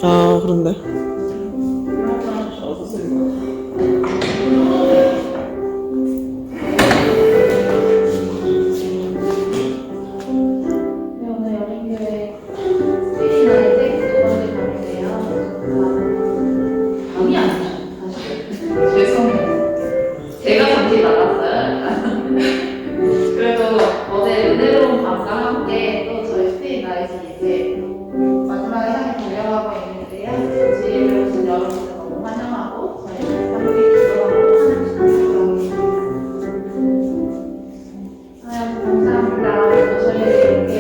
아, 그런데. 오늘 여름교회 스피릿 나이트 두 번째 밤인데요. 밤이 아니죠, 사실. 죄송해요. 제가 잠시 나갔어요. 그래도 어제 은혜로운 밤과 함께 또 저희 스피릿 나이트 이제 마지막에 향해 달려가고 있는데요. 지혜를 오신 여러분들 너무 환영하고 저희 함께 기도하고 하나님 감사합니다. 그리고 저희에게 이렇게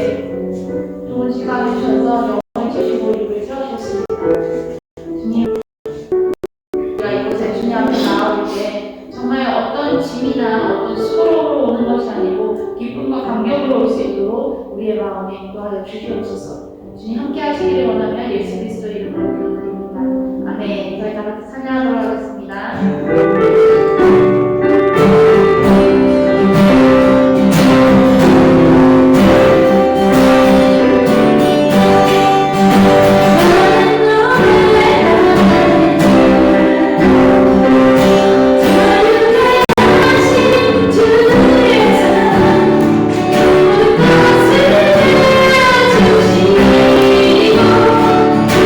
좋은 시간을 주셔서 영원히 주시고 우리를 채워주셨습니다. 주님, 우리가 이곳에 주님 앞에 나올 때 정말 어떤 짐이나 어떤 수고로 오는 것이 아니고 기쁨과 감격으로 올 수 있도록 우리의 마음에 인도하여 주시옵소서. 주님 함께 하시기를 원하면 예수 그리스도 이름으로 기도드립니다. 아멘. 저희 다 같이 찬양하도록 하겠습니다. 주시고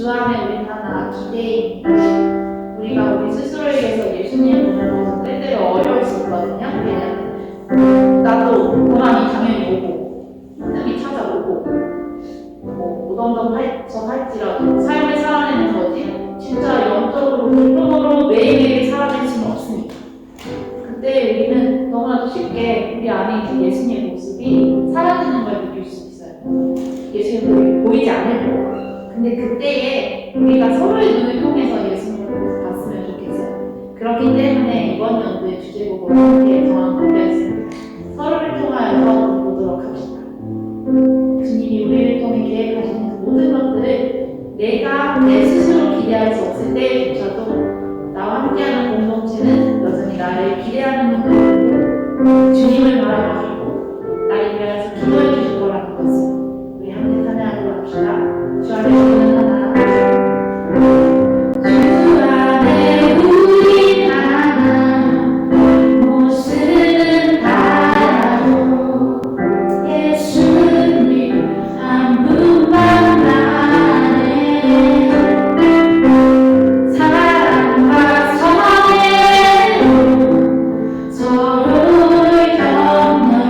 주 안에 우리 하나 기대입니다. 우리가 우리 스스로에게서 예수님 보는 것은 때때로 어려울 수 있거든요. 왜냐면 나도 고난이 당연히 오고 힘듦이 찾아오고 뭐 무덤덤해서 할지라도 삶을 살아내는 거지 진짜 영적으로 기쁨으로 매일매일 살아낼 수는 없으니까 그때 우리는 너무나도 쉽게 우리 안에 있는 예수님의 모습이 사라지는 걸 느낄 수 있어요. 예수님이 보이지 않을 거예요. 근데 그때에 우리가 서로의 눈을 통해서 예수님을 봤으면 좋겠어요. 그렇기 때문에 이번 연도의 주제곡으로 함께 정한 건데였습니다. 서로를 통하여서 보도록 합시다. 주님이 우리를 통해 계획하시는 그 모든 것들을 내가 내 스스로 기대할 수 없을 때조차도 나와 함께하는 공동체는 여전히 나를 기대하는 분들이고 주님을 바라봐주고 나를 위하여서 기도해 주실 거라는 것을 우리 함께 찬양하도록 합시다. 주 안에 우리는 하나 주 안에 우리 하나 못 쓰는 나라로 예수님 한 분만 나네 사랑과 성애로 서로를 격려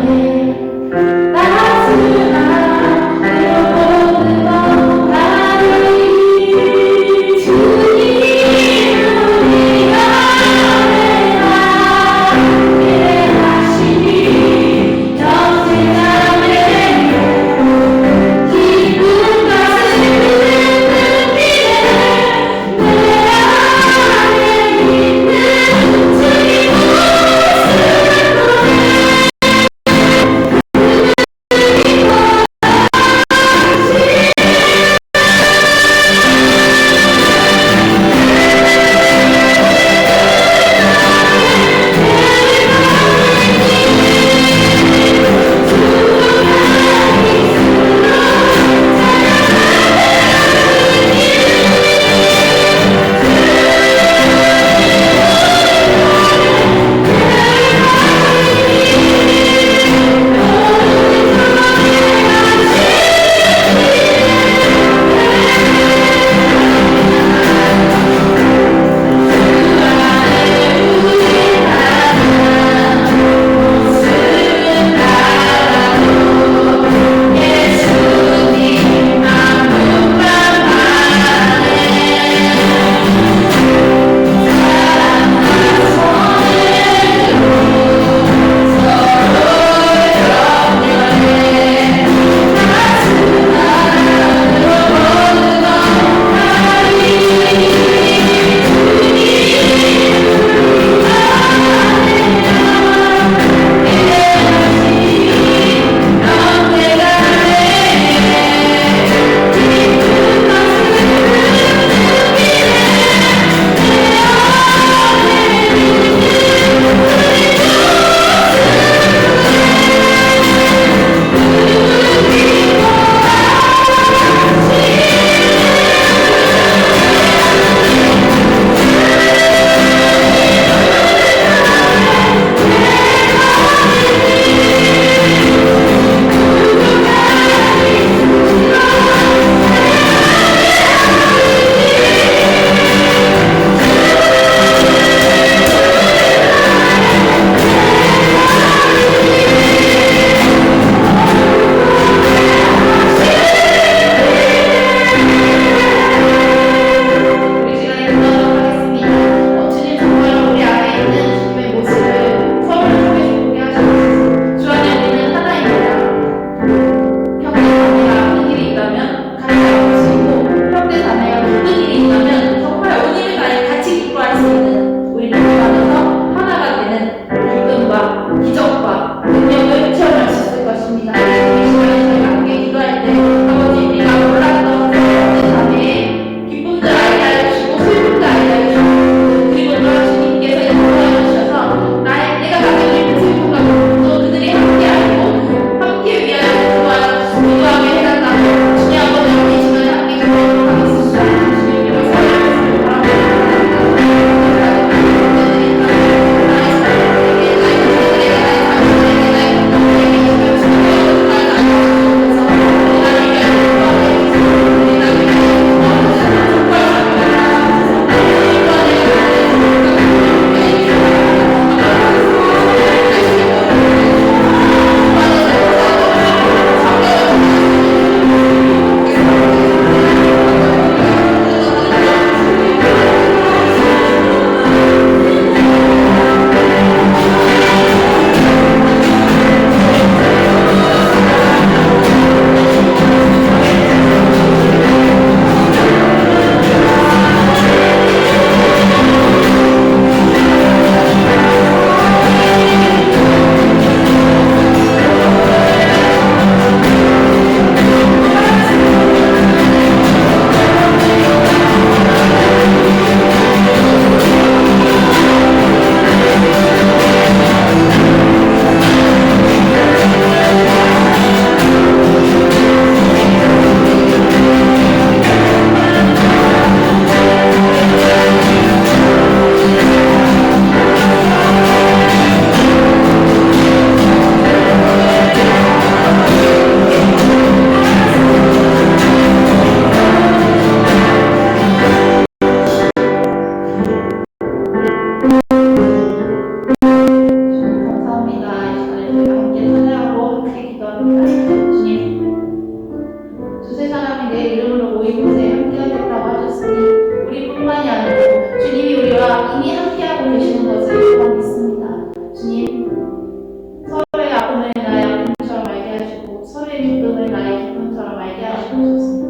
이미 함께하고 계시는 것을 또한 믿습니다. 주님, 서로의 아픔을 나의 아픔처럼 알게 하시고 서로의 기쁨을 나의 기쁨처럼 알게 하시옵소서.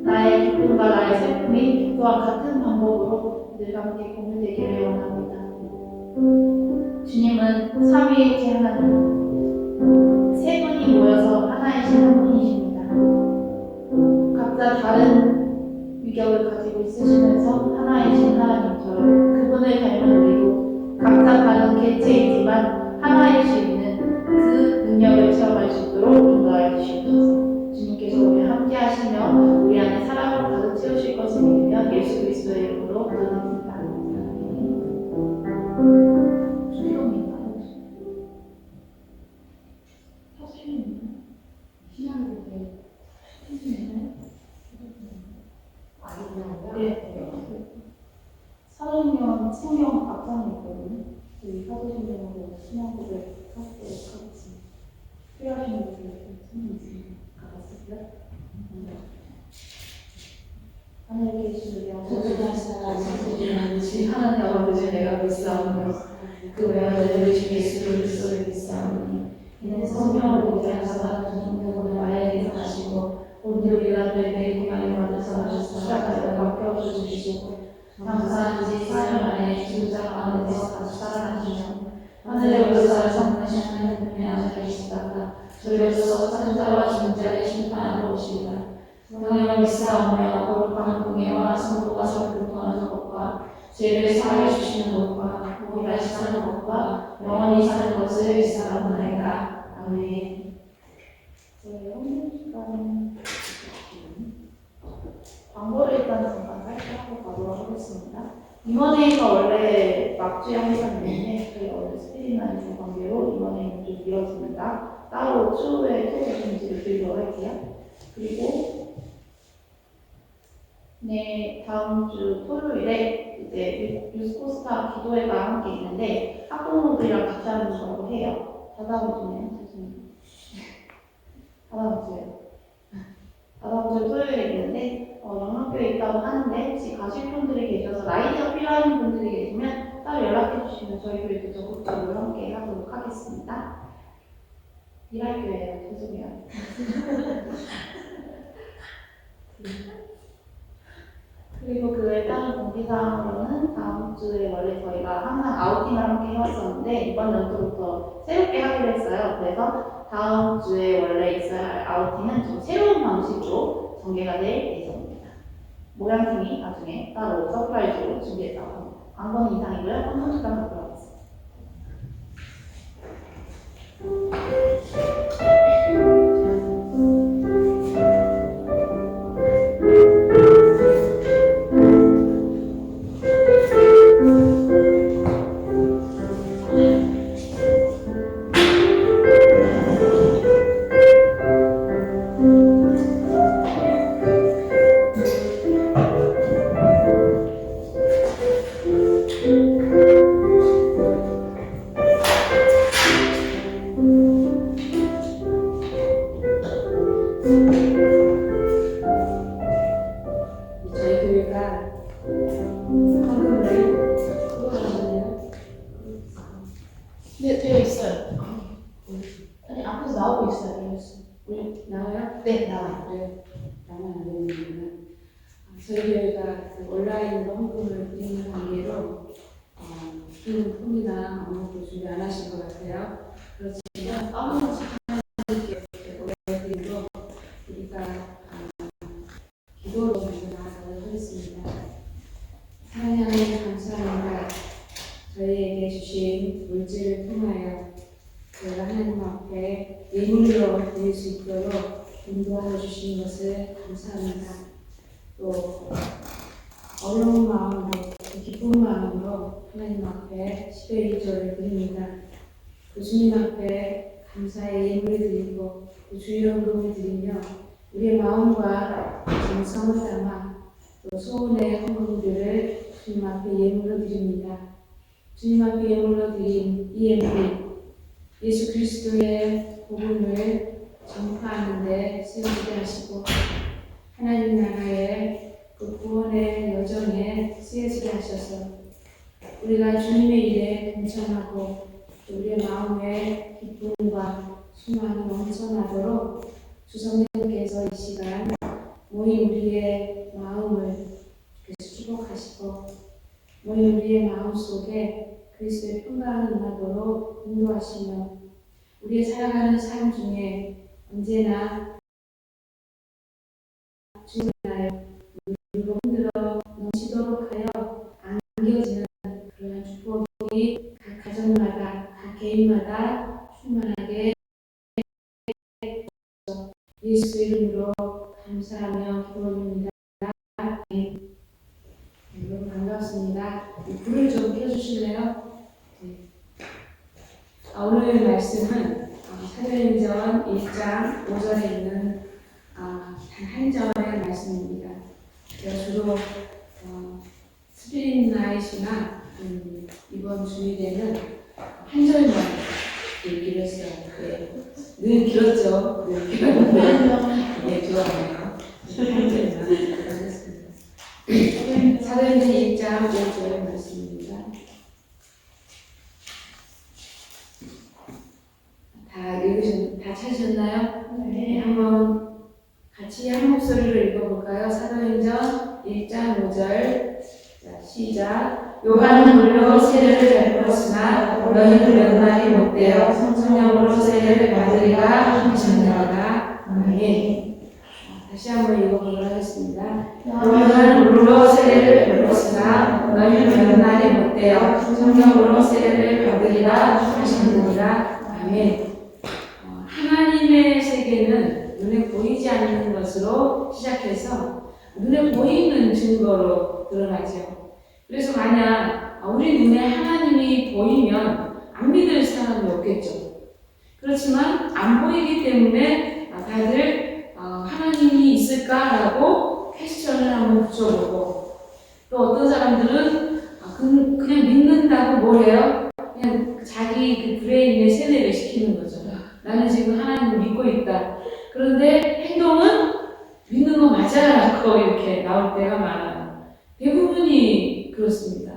나의 기쁨과 나의 슬픔이 또한 같은 방법으로 늘 함께 공유되기를 원합니다. 주님은 삼위일체 하나님, 세 분이 모여서 하나이신 한 분이십니다. 각자 다른 위격을 가지고 있으시면서 하나이신 하나님처럼 그분을 닮은 우리도 각자 다른 개체이지만 하나일 수 있는 그 능력을 체험할 수 있도록 인도하여 주시옵소서. 주님께서 우리와 함께 하시며 우리 안에 사랑으로 가득 채우실 것을 믿으며 예수 그리스도의 이름으로 기도드립니다. 수용인가요? 사실은 신앙을 때 네. 사도신경 성경 앞장에 있거든요. 저희 사도신경으로 신앙 고백 하도록 하겠습니다. 필요하신 분들 선생님 가봤을까요? 하늘에 계신 우리 아버지 하나님 아버지 내가 믿사오며 그 외아들 주 예수 그리스도를 믿사오니 이는 성령을 보게 하사 전능력으로 나에게 하시고 오늘 빌라도의 배구만을 받아서 수락하여 맡겨 주시고 감사한지 사흘 만에 기우자 가운데서 다시 살아나시며 하늘에 올라가 성하신 하나님의 아들 계시다가 저희로서 산자와 중자를 심판하러 오시리라. 성령을 믿사오며 거룩한 공예와 성도가 서로 교통하는 것과 죄를 사하여 주시는 것과 몸이 다시 사는 것과 영원히 사는 것을 믿사옵나이다. 아멘. 저희 오늘 시간 광고를 일단 잠깐 살짝 하고 가도록 하겠습니다. 임원회의가 원래 막주에 항상 있는데 저희가 원래 스피릿나이트 관계로 임원회의는 좀 미뤄집니다. 따로 추후에 소개 공지를 드리도록 할게요. 그리고 네, 다음 주 토요일에 이제 유스코스타 기도회가 함께 있는데 학부모들이랑 같이 하는 거라고 해요. 다다음 주네요. 죄송해요. 다다음 주에요. 다다음 주 토요일에 있는데 영학교에 있다고 하는데 혹시 가실 분들이 계셔서 라이드가 필요하신 분들이 계시면 따로 연락해 주시면 저희들도 적극적으로 함께 하도록 하겠습니다. 일할교예요. 죄송해요. 그리고 그 외에 다른 공지사항으로는 다음 주에 원래 저희가 항상 아우팅을 함께 해왔었는데 이번 연도부터 새롭게 하기로 했어요. 그래서 다음 주에 원래 있어야 할 아우팅은 좀 새로운 방식으로 전개가 될 예정입니다. 모양팀이 나중에 따로 서프라이즈로 준비했다고 합니다. 광고는 이상이고요. 한번 잠깐 갖도록 하겠습니다. 네, 되어 있어요. 아니, 앞에서 나오고 있어요. 나와요? 네, 나와요. 네, 나만 안 되는구나. 저희 교회가 그 온라인으로 헌금을 드리는 관계로 긴 폼이나 아무것도 준비 안 하신 것 같아요. 그렇지만 아무것도 보내드리고 우리가 기도로 먼저 나아가도록 하겠습니다. 하나님 감사합니다. 저희에게 주신 물질을 통하여 저희가 하나님 앞에 예물로 드릴 수 있도록 인도하여 주신 것을 감사합니다. 또 어려운 마음으로 기쁜 마음으로 하나님 앞에 10의 1조를 드립니다. 그 주님 앞에 감사의 예물을 드리고 그 주의 헌금을 드리며 우리의 마음과 정성을 담아 또 소원의 헌금들을 주님 앞에 예물로 드립니다. 주님 앞에 예물로 드린 이 예물이 예수 그리스도의 복음을 전파하는 데 쓰여지게 하시고 하나님 나라의 그 구원의 여정에 쓰여지게 하셔서 우리가 주님의 일에 동참하고 우리의 마음에 기쁨과 소망이 넘쳐나도록 주 성령께서 이 시간 모인 우리의 마음을 주께서 축복하시고 모인 우리의 마음 속에 그리스도의 평강이 임하도록 인도하시며 우리의 살아가는 삶 중에 언제나 주님을 물로 흔들어 넘치도록 하여 안겨지는 그런 축복이 각 가정마다 각 개인마다 충만하게 예수 이름으로 감사하며 기도합니다. 여러분 반갑습니다. 불을 좀 켜주실래요? 네. 오늘 말씀은 사도행전 1장 5절에 있는 단 한 절의 말씀입니다. 제가 주로 스피릿 나잇이나 이번 주일에는 한 절만 읽기로 했어요. 늘 길었죠. 늘 길었는데 네, 좋아하네요. 한 절만 하겠습니다. 사도행전 1장 5절의 말씀입니다. 다 찾으셨나요? 네. 한번 같이 한 목소리로 읽어볼까요? 사도행전 1장 5절. 자, 시작. 요한은 물로 세례를 베풀었으나 너희는 몇 날이 못되어 성령으로 세례를 받으리라 하셨나이다. 아멘. 다시 한번 읽어보도록 하겠습니다. 요한은 물로 세례를 베풀었으나 너희는 몇 날이 못되어 성령으로 세례를 받으리라 하셨나이다. 아멘. 하나님의 세계는 눈에 보이지 않는 것으로 시작해서 눈에 보이는 증거로 드러나죠. 그래서 만약 우리 눈에 하나님이 보이면 안 믿을 사람이 없겠죠. 그렇지만 안 보이기 때문에 다들 하나님이 있을까라고 퀘스천을 한번 붙여보고 또 어떤 사람들은 그냥 믿는다고 뭘 해요? 그냥 자기 그 브레인에 세뇌를 시키는 거죠. 나는 지금 하나님을 믿고 있다. 그런데 행동은 믿는 거 맞아라고 이렇게 나올 때가 많아요. 대부분이 그렇습니다.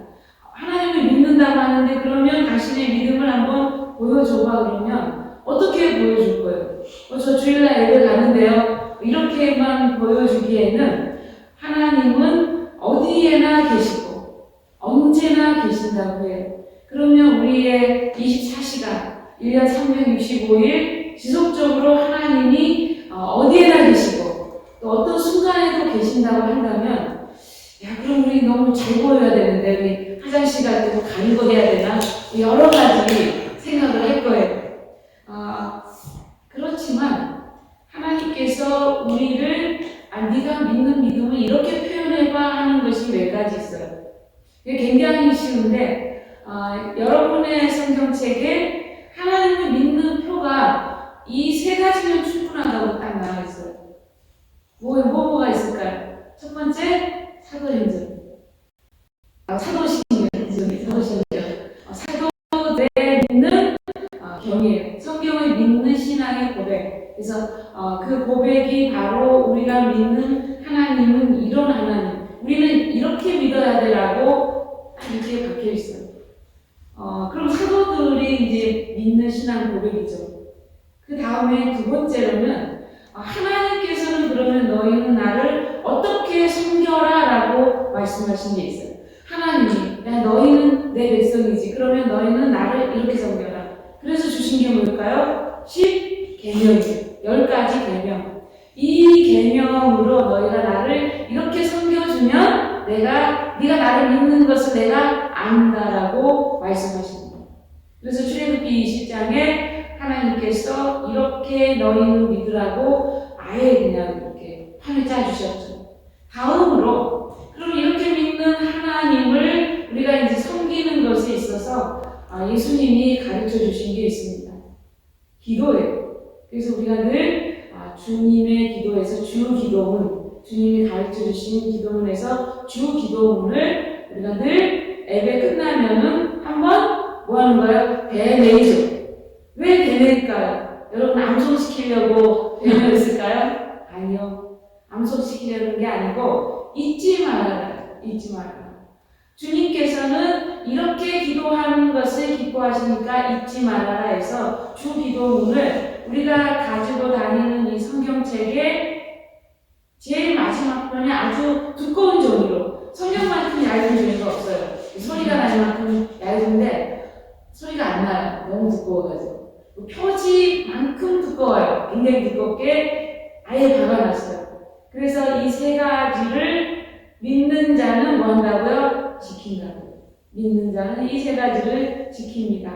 하나님을 믿는다고 하는데 그러면 당신의 믿음을 한번 보여줘봐 그러면 어떻게 보여줄 거예요? 저 주일날 예배 가는데요. 이렇게만 보여주기에는 하나님은 어디에나 계시고 언제나 계신다고 해요. 그러면 우리의 24시간 1년 365일 지속적으로 하나님이 어디에나 계시고 또 어떤 순간에도 계신다고 한다면 그럼 우리 너무 잘 보여야 되는데 우리 화장실 갈 때도 가리거려야 되나? 여러 가지 생각을 할 거예요. 그렇지만 하나님께서 우리를 네가 믿는 믿음을 이렇게 표현해봐 하는 것이 몇 가지 있어요. 이게 굉장히 쉬운데 여러분의 성경책에 하나님을 믿는 표가 이 세 가지면 충분하다고 딱 나와 있어요. 뭐가 있을까요? 첫 번째, 사도행전. 사도들의 믿는 경이에요. 성경을 믿는 신앙의 고백. 그래서 그 고백이 바로 우리가 믿는 하나님은 이런 하나님. 우리는 이렇게 믿어야 되라고 이렇게 박혀 있어요. 그럼 사도들이 이제 믿는 신앙 고백이죠. 그 다음에 두 번째로는 하나님께서는 그러면 너희는 나를 어떻게 섬겨라 라고 말씀하신 게 있어요. 하나님이 너희는 내 백성이지. 그러면 너희는 나를 이렇게 섬겨라. 그래서 주신 게 뭘까요? 10계명이에요. 10가지 계명. 이 계명으로 너희가 나를 이렇게 섬겨주면 네가 나를 믿는 것을 내가 안다라고 말씀하십니다. 그래서 출애굽기 20장에 하나님께서 이렇게 너희는 믿으라고 아예 그냥 이렇게 판을 짜주셨죠. 다음으로 그럼 이렇게 믿는 하나님을 우리가 이제 섬기는 것에 있어서 예수님이 가르쳐 주신 게 있습니다. 기도예요. 그래서 우리가 늘 주님의 기도에서 주 기도문, 주님이 가르쳐 주신 기도문에서 주 기도문을 우리가 늘 예배 끝나면은 한번 뭐 하는 거예요? 되뇌죠. 왜 되뇌일까요? 여러분 암송시키려고 되뇌었을까요? 아니요. 암송시키려는 게 아니고 잊지 말아라. 주님께서는 이렇게 기도하는 것을 기뻐하시니까 잊지 말아라 해서 주 기도문을 우리가 가지고 다니는 이 성경책에 제일 마지막 편에 아주 두꺼운 종이로, 성경만큼 얇은 종이가 없어요. 소리가 날 만큼 얇은데 소리가 안 나요. 너무 두꺼워가지고. 표지만큼 두꺼워요. 굉장히 두껍게 아예 박아놨어요. 그래서 이 세 가지를 믿는 자는 뭐 한다고요? 지킨다고요. 믿는 자는 이 세 가지를 지킵니다.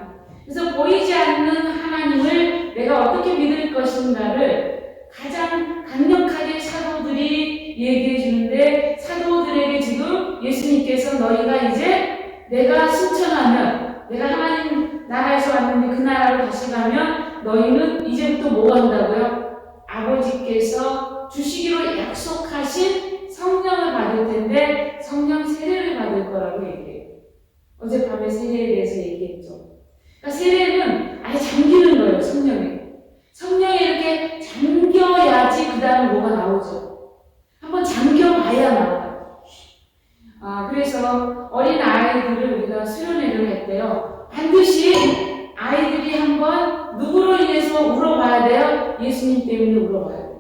그래서 보이지 않는 하나님을 내가 어떻게 믿을 것인가를 가장 강력하게 사도들이 얘기해 주는데, 사도들에게 지금 예수님께서 너희가 이제 내가 승천하면, 내가 하나님 나라에서 왔는데 그 나라로 다시 가면 너희는 이제부터 뭐 한다고요? 아버지께서 주시기로 약속하신 성령을 받을 텐데 성령 세례를 받을 거라고 얘기해요. 어젯밤에 세례에 대해서 얘기했죠. 그러니까 세례는 아예 잠기는 거예요. 성령에 이렇게 잠겨야지 그 다음에 뭐가 나오죠. 한번 잠겨봐야 나와요. 그래서 어린 아이들을 우리가 수련회를 했대요. 반드시 아이들이 한번 누구로 인해서 울어봐야 돼요? 예수님 때문에 울어봐야 돼요.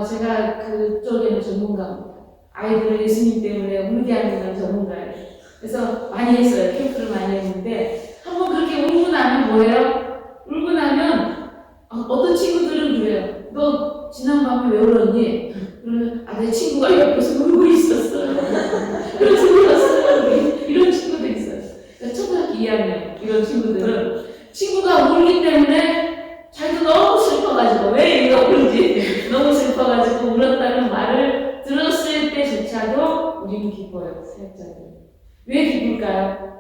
제가 그쪽에는 전문가입니다. 아이들을 예수님 때문에 울게 하는 전문가예요. 그래서 많이 했어요. 캠프를 많이 했는데, 한번 그렇게 울고 나면 뭐예요? 울고 나면, 어떤 친구들은 그래요. 너 지난밤에 왜 울었니? 그러면, 내 친구가 옆에서 울고 있었어요. 그래서 울었어요. 이런 친구들 있어요. 그러니까 초등학교 2학년, 이런 친구들은 친구가 울기 때문에 자기도 너무 슬퍼가지고, 왜 얘가 울지? 너무 슬퍼가지고 울었다는 말을 들었을 때조차도 우리는 기뻐요. 사역자들. 왜 기쁠까요?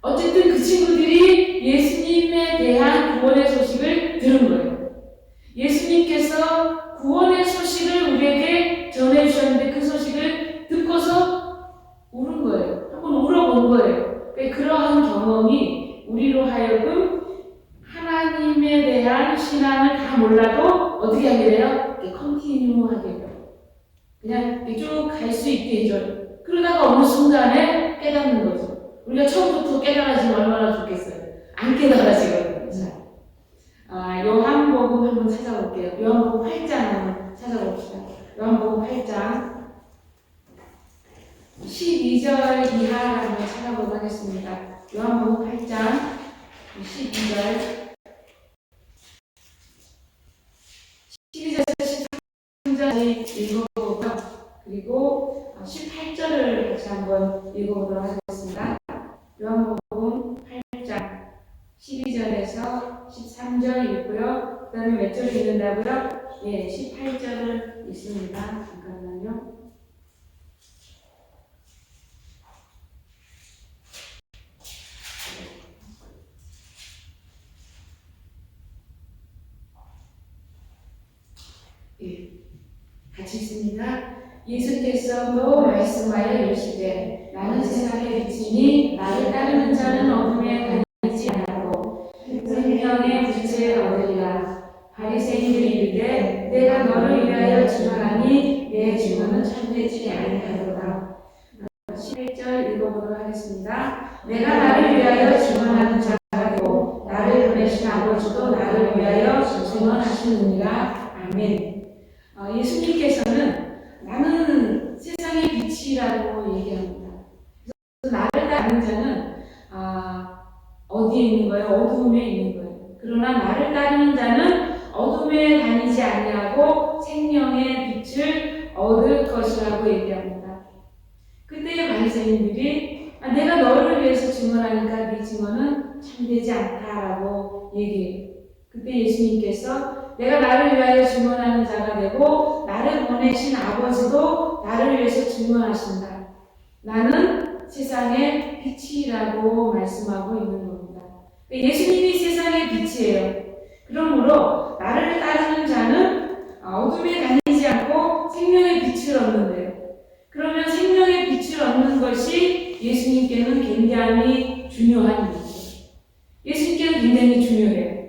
어쨌든 그 친구들이 예수님에 대한 구원의 소식을 들은 거예요. 예수님께서 구원의 소식을 우리에게 전해주셨는데 그 소식을 듣고서 울은 거예요. 한번 울어본 거예요. 그러한 경험이 우리로 하여금 하나님에 대한 신앙을 다 몰라도 어떻게 하게 돼요? 컨티뉴 하게 돼요. 그냥 쭉 갈 수 있게 해줘요. 그러다가 어느 순간에 깨닫는 거죠. 우리가 처음부터 깨달아지면 얼마나 좋겠어요. 안 깨달아지거든요. 요한복음 한번 찾아볼게요. 요한복음 8장 한번 찾아봅시다. 요한복음 8장 12절 이하를 한번 찾아보도록 하겠습니다. 요한복음 8장 12절 12절에서 13절까지 읽어보고요. 그리고 18절을 같이 한번 읽어보도록 하겠습니다. 요한복음 8장 12절에서 13절 읽고요. 그 다음에 몇 절 읽는다고요? 18절을 읽습니다. 잠깐만요. 같이 있습니다. 예수께서 또 말씀하여 이르시되 나는 세상의 빛이니 나를 따르는 자는 어둠에 다니지 아니하고 생명의 빛을 얻으리라. 바리새인들이 이르되 내가 너를 위하여 증언하니 내 증언은 참되지 아니하도다. 11절 읽어보도록 하겠습니다. 내가 나를 위하여 증언하는 자가 되고 나를 보내신 아버지도 나를 위하여 증언하시느니라. 아멘. 예수님께서는 나는 세상의 빛이라고 얘기합니다. 그래서 나를 따르는 자는 어디에 있는 거예요? 어둠에 있는 거예요. 그러나 나를 따르는 자는 어둠에 다니지 아니하고 생명의 빛을 얻을 것이라고 얘기합니다. 그때 바리새인들이 내가 너를 위해서 증언하니까 네 증언은 참되지 않다라고 얘기해요. 그때 예수님께서 내가 나를 위하여 증언하는 자가 되고 나를 보내신 아버지도 나를 위해서 증언하신다. 나는 세상의 빛이라고 말씀하고 있는 겁니다. 예수님이 세상의 빛이에요. 그러므로 나를 따르는 자는 어둠에 다니지 않고 생명의 빛을 얻는데요. 그러면 생명의 빛을 얻는 것이 예수님께는 굉장히 중요한 일이죠. 예수님께는 굉장히 중요해요.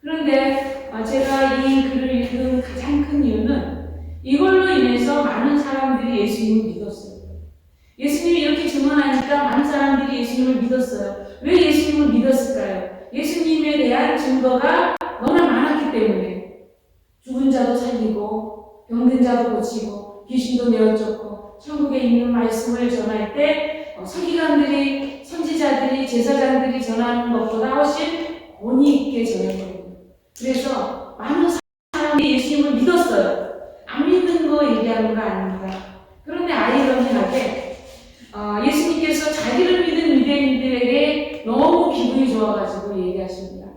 그런데 제가 이 글을 읽은 가장 큰 이유는 이걸로 인해서 많은 사람들이 예수님을 믿었어요. 예수님이 이렇게 증언하니까 많은 사람들이 예수님을 믿었어요. 왜 예수님을 믿었을까요? 예수님에 대한 증거가 너무나 많았기 때문에. 죽은 자도 살리고 병든 자도 고치고 귀신도 내어쫓고 천국에 있는 말씀을 전할 때 서기관들이, 선지자들이, 제사장들이 전하는 것보다 훨씬 권위 있게 전했거든요. 그래서 많은 사람들이 예수님을 믿었어요. 안 믿는 거 얘기하는 거 아닙니다. 그런데 아이러니하게 예수님께서 자기를 믿은 유대인들에게 너무 기분이 좋아가지고 얘기하십니다.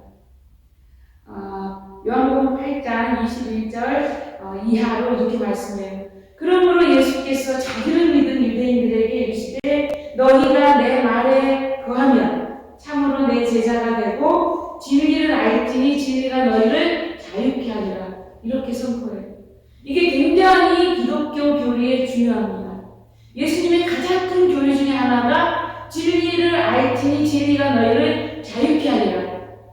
요한복음 8장 21절 이하로 이렇게 말씀해요. 그러므로 예수께서 자기를 믿은 유대인들에게 이르시되 너희가 내 말에 거하면 참으로 내 제자가 되고 진리를 알지니 진리가 너희를 자유케 하리라. 이렇게 선포해요. 이게 굉장히 기독교 교리에 중요합니다. 예수님의 가장 큰 교리 중에 하나가 진리를 알지니 진리가 너희를 자유케 하리라.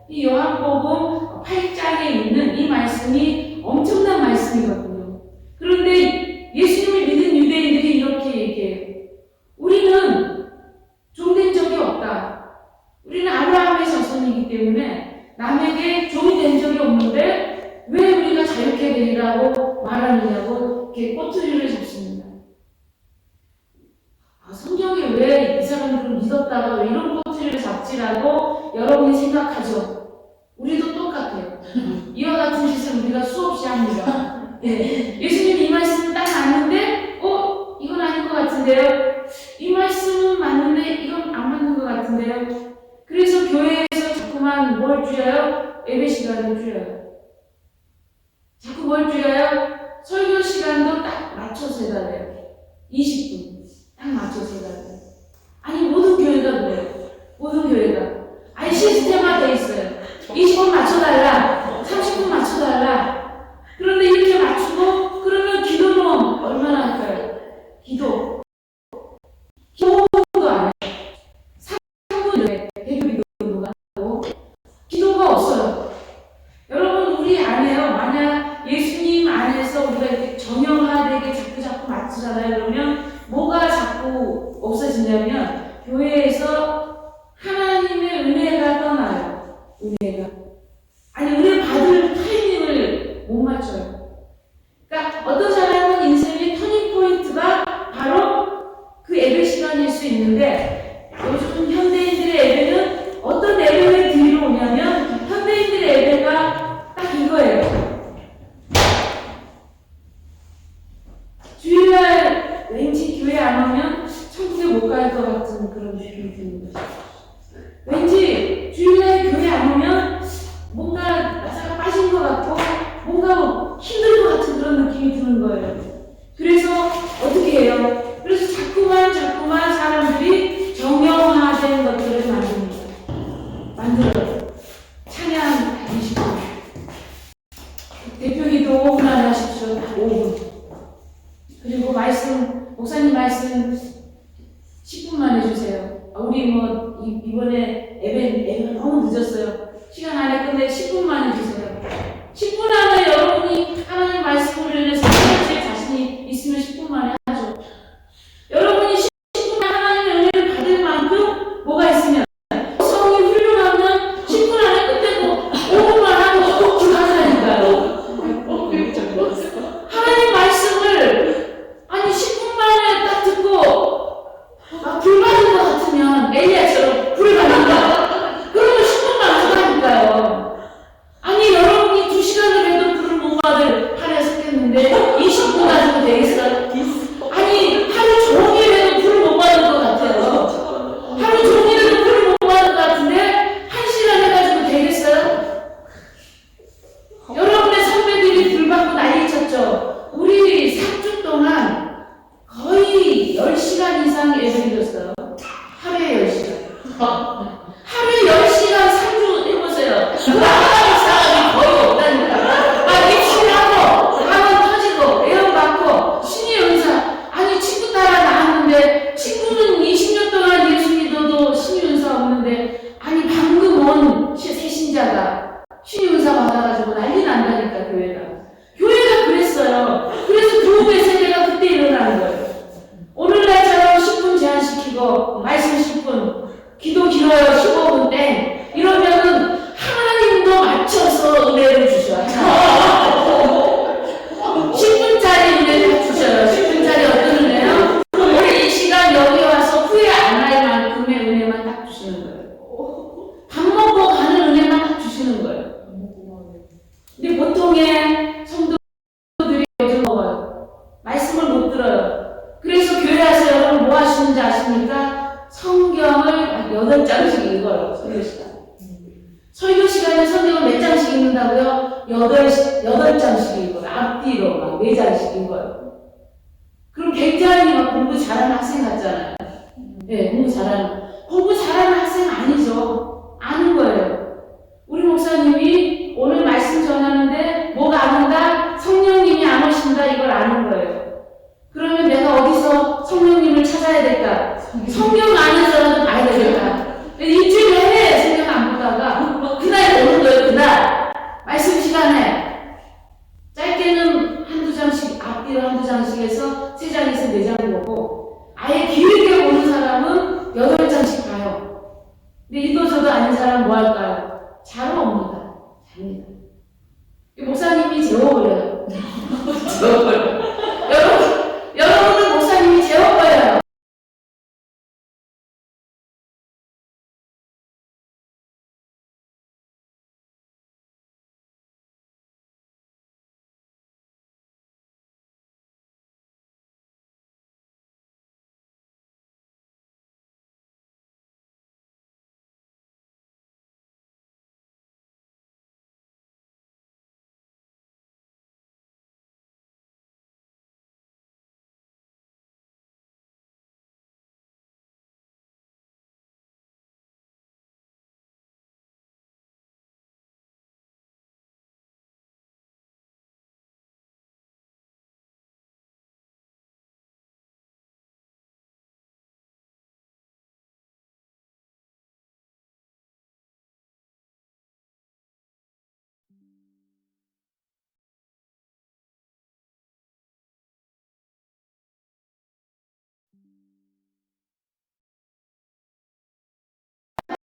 이 요한복음 8장에 있는 이 말씀이 엄청난 말씀이거든요. 그런데 예수님을 믿은 유대인들이 이렇게 얘기해요. 우리는 종된 적이 없다. 우리는 아브라함의 자손이기 때문에 남에게 종이 된 적이 없는데 왜 우리가 자유케 되리라고 말하느냐고 이렇게 꼬투리를 잡습니다. 성경에 왜 이 사람들을 믿었다가 왜 이런 꼬투리를 잡지라고 여러분이 생각하죠. 우리도 똑같아요. 이와 같은 짓을 우리가 수없이 합니다. 네. 예수님이 이 말씀을 딱 맞는데 이건 아닌 것 같은데요. 이 말씀은 맞는데 이건 안 맞는 것 같은데요. 그래서 교회에서 자꾸만 뭘 줄여요? 예배 시간을 줄여요. 자꾸 뭘 줄여요? 설교 시간도 딱 맞춰서 해달래요. 20분 딱 맞춰서 해달래요. 아니 모든 교회가 그래요. 모든 교회가 아니 시스템화되어 있어요. 20분 맞춰달라, 30분 맞춰달라. 그런데 이렇게 맞추고 그러면 기도는 얼마나 할까요? 기도 5분도 안 해요. 3분에 대교 기도가 하고 기도가 없어요. 여러분 우리 안에요. 만약 예수님 안에서 우리가 이렇게 정형화되게 자꾸 맞추잖아요. 그러면 뭐가 자꾸 없어지냐면 교회에서 하나님의 은혜가 떠나요. 은혜가. 아니 은혜 받을 타이밍을 못 맞춰요. 그러니까 어떤 사람은 인생의 터닝 포인트가 바로 그 예배 시간일 수 있는데 요즘 현대인들의 예배는 어떤 예배를 드리러 오냐면 현대인들의 예배가 딱 이거예요. 주일날 왠지 교회 안 오면 천국에 못 갈 것 같은 그런 느낌이 듭니다. 왠지 주일날 교회 안 오면 뭔가 나사가 빠진 것 같고 뭔가 힘들 것 같은 그런 느낌이 드는 거예요. 그래서 어떻게 해요? 그래서 자꾸만 사람들이 정형화된 것들을 만들어요. 찬양 20분. 대표기도 5분 안에 하십시오. 5분. 그리고 목사님 말씀 10분만 해주세요. 우리 이번에 예배가 너무 늦었어요. 시간 안에 끝내 10분만 해주세요. 10분 안에 여러분이 하나님 말씀을 위해서 해주실 자신이 있으면 10분 만에 하죠. 여러분이 10분 안에 하나님의 은혜를 받을 만큼 뭐가 있으면 성이 훌륭하면 10분 안에 끝내고 5분만 하고 가자니까요. 하나님 말씀을 아니 10분 만에 딱 듣고 불 받은 것 같으면 엘리야처럼 불을 받는다. 그러면 10분만 하다니까요. 아니 여러분이 2시간을 해도 불을 못 받을 하루에 섰겠는데 20분 가지고 되겠어요? 아니 하루 종일 해도 불을 못 받을 것 같아요. 하루 종일 해도 불을 못 받을 것 같은데 1시간 해가지고 되겠어요? 여러분의 선배들이 불 받고 난리 쳤죠. 우리 3주 동안 거의 10시간 이상 예배 드렸어요. 하루에 10시간. 하루에 10시간 3주 해보세요. 그 아까운 사람이 거의 없다니까. 입시하고, 학원 터지고, 애원 받고, 신의 은사. 아니, 친구 따라 나왔는데, 친구는 20년 동안 예수 믿어도 신의 은사 없는데, 아니, 방금 온 새신자가 신의 은사 받아가지고 난리 난다니까, 교회가. 교회가 그랬어요. 그래서 교회 세대가 그때 일어나는 거예요. 오늘날처럼 10분 이거 말씀 10분, 기도 길어요 15분 땡 이러면은 하나님도 맞춰서 은혜를 주셔요. 10분짜리 은혜를 주셔요. 10분짜리 어떤 은혜요? 우리 이 시간 여기 와서 후회 안 할 만큼의 은혜만 딱 주시는 거예요. 밥 먹고 가는 은혜만 딱 주시는 거예요. 근데 보통의 성도들이 요즘 먹어요. 말씀을 못 들어요. 그래서 교회 와서 여러분 뭐 하시는지 아십니까? 성경을 8장씩 읽어요. 설교 시간. 설교 시간에 성경을 몇 장씩 읽는다고요? 8장씩 읽어요. 앞뒤로 막 4장씩 읽어요. 그럼 굉장히 막 공부 잘하는 학생 같잖아요. 네, 공부 잘하는 학생 아니죠. 아는 거예요. 우리 목사님이 오늘 말씀 전하는데 뭐가 안 온다? 성령님이 안 오신다. 이걸 아는 거예요. 그러면 내가 어디서 성령님을 찾아야 될까? 성경 아는 사람도 봐야 되겠다. 일주일에 해 성경 안 보다가 그날 오는 거예요. 그날 말씀 시간에 짧게는 한두 장씩 앞뒤로 한두 장씩 해서 3장에서 4장 보고 아예 길게 보는 사람은 8장씩 봐요. 근데 이도저도 아닌 사람은 뭐 할까요? 잘 옵니다. 잡니다. 목사님이 재워버려요. 여러분은 목사님이 재워버려요.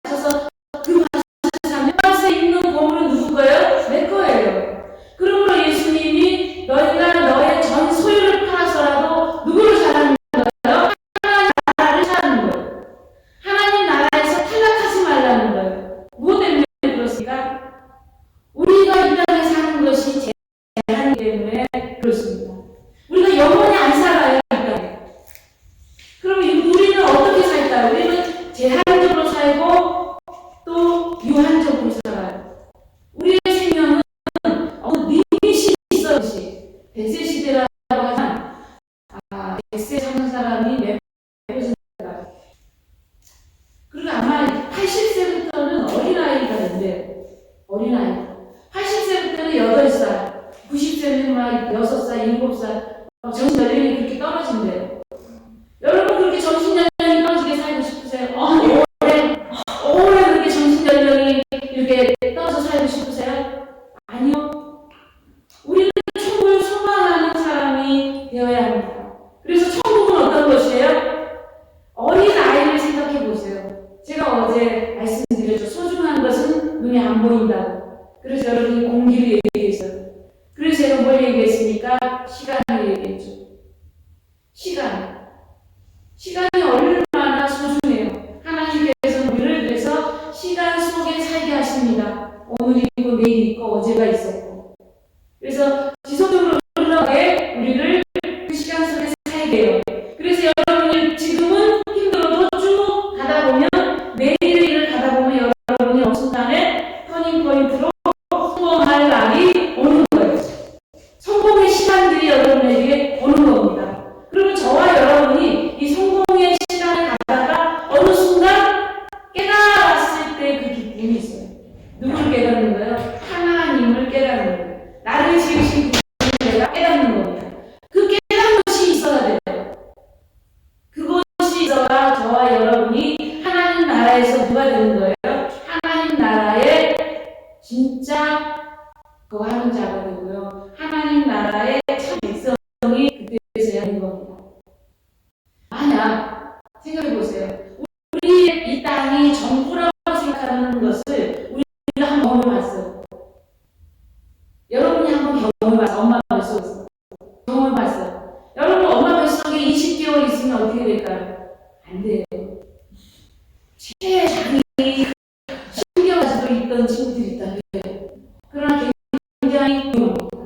그래서 그 말씀에 있는 보물은 누구 거예요? 내 거예요. 그러므로 예수님이 너희가 너의 전 소유를 팔아서라도 누구를 사랑하는 거예요? 하나님 나라를 사랑하는 거예요. 하나님 나라에서 탈락하지 말라는 거예요. 무엇 때문에 그렇습니까? 우리가 이 땅에 사는 것이 제한이기 때문에 그렇습니다. 우리가 영원히 안 살아요. 이 땅에. 그럼 우리는 어떻게 살까요? 우리는 제한적으로 살고 또 유한적으로 살아요. 우리의 생명은 리밋이 있어요. 대세 시대라고 하면 100세 사는 사람이 몇 %인가요? 그리고 아마 80세부터는 어린아이가 된대요. 어린아이. 80세부터는 8살, 90세는 막 6살, 7살 정신연령이 그렇게 떨어진대요. 여러분 그렇게 정신연령이 떨어지게 살고 싶으세요? 오래 그렇게 정신연령이 이렇게 떠서 살고 싶으세요? 아니요. 우리는 천국을 소망하는 사람이 되어야 합니다. 그래서 천국은 어떤 것이에요? 어린 아이를 생각해 보세요. 제가 어제 말씀드렸죠. 소중한 것은 눈에 안 보인다고. 그래서 여러분이 공기를 얘기했어요. 그래서 제가 뭘 얘기했습니까? 시간을 얘기했죠. 시간이 얼마나 소중해요. 하나님께서 우리를 위해서 시간 속에 살게 하십니다. 오늘이 있고 내일이 있고 어제가 있었고. 그래서 지속적으로 흘러가게 우리를 그 시간 속에 살게 해요. 그래서 여러분이 지금은 힘들어도 쭉 가다 보면 내일을 가다 보면 여러분이 어느 순간에 터닝포인트로 성공할 날이 오는 거예요. 성공의 시간들이 여러분에게 오는 겁니다. 그러면 저와 여러분이 이 성공의 시간을 가다가 어느 순간 깨달았을 때 그 기쁨이 있어요. 누구를 깨닫는 거예요? 하나님을 깨닫는 거예요. 나를 지으신 분을 내가 깨닫는 겁니다. 그 깨닫는 것이 있어야 돼요. 그것이 있어야 저와 여러분이 하나님 나라에서 누가 되는 거예요? 하나님 나라의 진짜 그거 하는 자가 되고요. 하나님 나라의 참 백성이 그때서야 되는 겁니다. 만약 생각해 보세요. 우리 이 땅이 정부라고 생각하는 것을 우리가 한번 경험해봤어요. 여러분이 한번 경험해봤어요. 엄마 뱃속에서 경험해봤어요. 여러분 엄마 뱃속에 20개월 있으면 어떻게 될까요? 안 돼요. 최장이 신경가지도 있던 친구들이 있다. 그러나 굉장히 위험합니다.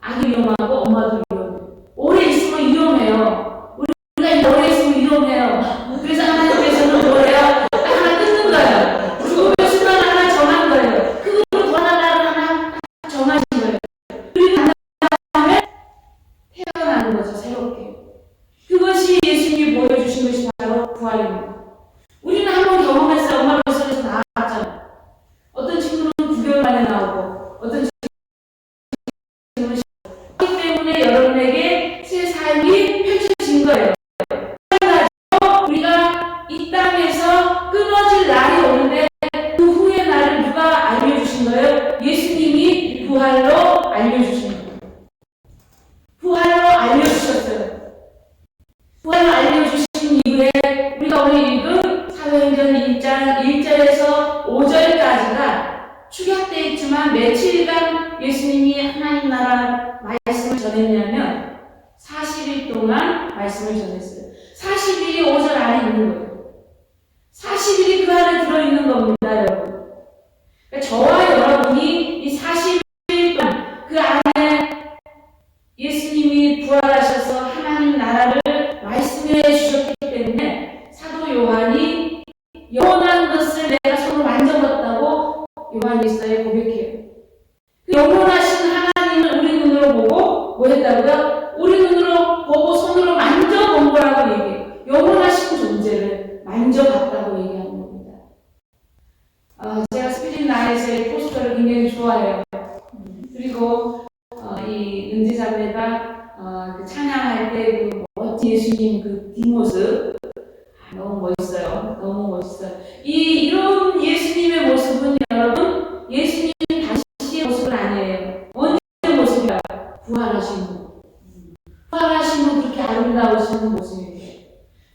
아기 위험하고 엄마도 위험해요. 오래 있으면 위험해요. 우리가 오래 있으면 위험해요. 그래서 하나님께서는 뭐래요? 하나 끊는 거예요. 죽음의 순간 하나 정한 거예요. 그거로 구원하라는 하나 정하신 거예요. 그리고 난 다음에 태어나는 거죠. 새롭게. 그것이 예수님이 보여주신 것이 바로 부활입니다. 우리는 한번 경험했어요. 엄마 뱃속에서 나왔잖아요. 어떤 친구는 9개월 만에 나오고 어떤 친구는 그렇기 때문에 여러분에게 새 삶이 펼쳐진 거예요. 우리가 이 땅에서 끊어질 날이 오는데 그 후의 날을 누가 알려주신 거예요? 예수님이 부활로 알려주신 거예요. 부활로 알려주셨어요. 부활로 알려주신 이후에 우리가 오늘 읽은 사도행전 1장 1절에서 5절까지가 축약되어 있지만 며칠간 예수님이 하나님 나라 말씀을 전했냐면 40일 동안 말씀을 전했어요. 40일이 5절 안에 있는 거예요. 40일이 그 안에 들어있는 겁니다, 여러분. 그러니까 저와 여러분이 이 40일 동안 그 안에 예수님이 부활하셔서 하나님 나라를 말씀해 주셨기 때문에 사도 요한이 영원한 것을 내가 손으로 만져봤다고 요한일서에 고백해요. 그 영원하신 하나님을 우리 눈으로 보고 뭐 했다고요? 우리 눈으로 보고 손으로 만져본 거라고 얘기해요. 영원하신 존재를 만져봤다고 얘기하는 겁니다. 제가 스피릿 나잇의 포스터를 굉장히 좋아해요. 그리고 이 은지자매가 그 찬양할 때 그 멋진 예수님 그 뒷모습 너무 멋있어요. 너무 멋있어요. 이런 예수님의 모습은 여러분 예수님 당시의 모습은 아니에요. 언제의 모습이에요? 부활하신 분. 부활하신 분 그렇게 아름다우신 모습이에요.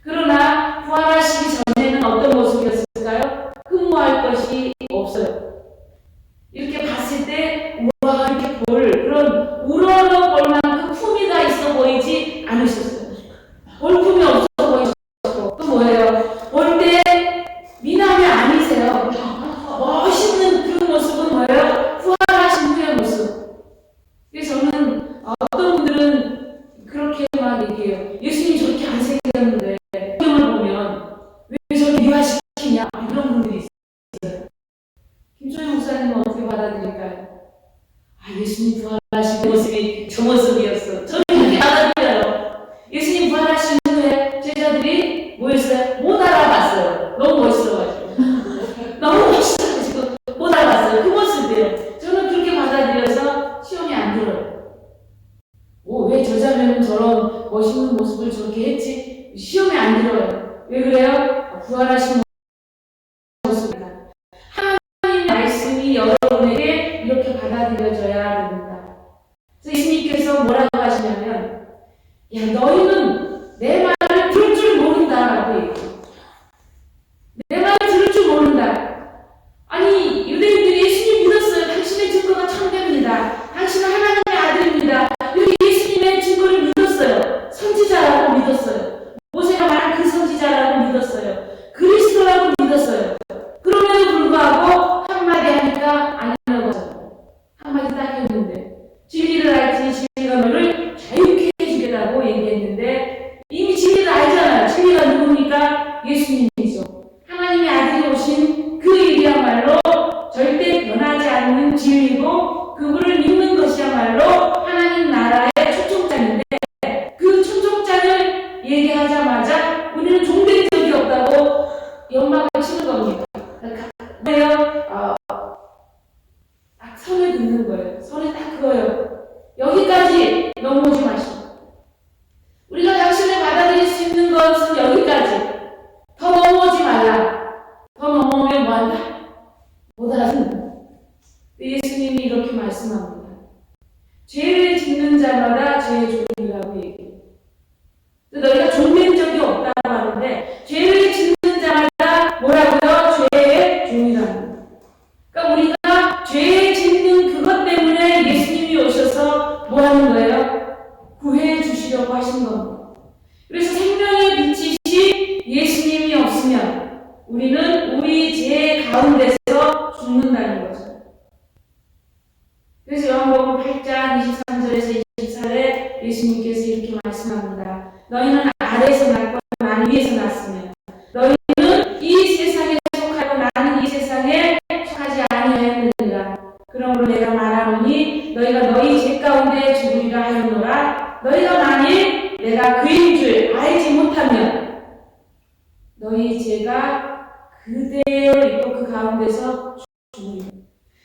그러나 부활하시기 전에는 어떤 모습이었을까요? 흠모할 것이 없어요. 이렇게 봤을 때 우와 이렇게 그런 우러러 볼 만큼 품위가 있어 보이지 않으셨어요. 볼품이 없어 보이셨고 또 뭐예요? 볼 때 미남이 아니세요. 멋있는 그 모습은 뭐예요? 부활하신 후의 모습. 그래서 저는 어떤 분들은 그렇게 막 얘기해요. 예수님 저렇게 안 생겼는데 성경을 보면 왜 저렇게 미화시키냐 이런 분들이 있어요. 김초영 목사님은 어떻게 받아들일까요? 예수님 부활하신 모습이 저 모습이었어. 저는 그렇게 받아들여요. 예수님 부활하신 후에 제자들이 뭐 했어요? 못 알아봤어요. 너무 멋있어가지고. 너무 멋있어가지고 못 알아봤어요. 그 모습이에요. 저는 그렇게 받아들여서 시험이 안 들어요. 왜 저 자매는 저런 멋있는 모습을 저렇게 했지? 시험이 안 들어요. 왜 그래요? 부활하신 모습입니다. 하나님의 말씀이 여러분에게 이렇게 받아들여져야 됩니다. 그래서 예수님께서 뭐라고 하시냐면 야 너희는 내 말을 들을 줄 모른다라고 얘기해요. 내 말을 들을 줄 모른다. 아니 유대인들이 예수님 믿었어요. 당신의 증거가 참됩니다. 당신은 하나님의 아들입니다. 이렇게 예수님의 증거를 믿었어요. 선지자라고 믿었어요. 모세가 말한 그 선지자라고 믿었어요. 그리스도라고 믿었어요. 그럼에도 불구하고 한마디 하니까 아니라고 하잖아요. 한마디 딱 했는데 진리를 알지 진리가 너를 자유케 해주겠다고 얘기했는데 이미 진리를 알잖아요. 진리가 누굽니까? 예수님이죠. 하나님의 아들이 오신 그 일이야말로 절대 변하지 않는 진리고 그분을 믿는 것이야말로 하나님 나라의 초청장인데 그 초청장을 얘기하자마자 우리는 종된 적이 없다고 연막을 치는 겁니다. 왜요? 딱 선을 긋는 거예요. 선을 딱 그어요. 여기까지 넘어오지 마시고 우리가 당신을 받아들일 수 있는 것은 여기까지 더 우리는 우리 죄 가운데서 죽는다는 거죠. 그래서 요한복음 8장 23절에서 24절에 예수님께서 이렇게 말씀합니다. 너희는 아래에서 났고 나는 위에서 났으며 너희는 이 세상에 속하고 나는 이 세상에 속하지 아니하였느니라. 그러므로 내가 말하노니 너희가 너희 죄 가운데 죽으리라 하였노라. 너희가 만일 내가 그인 줄 알지 못하면 너희 죄가 그대로 있고 그 가운데서 죽으리라.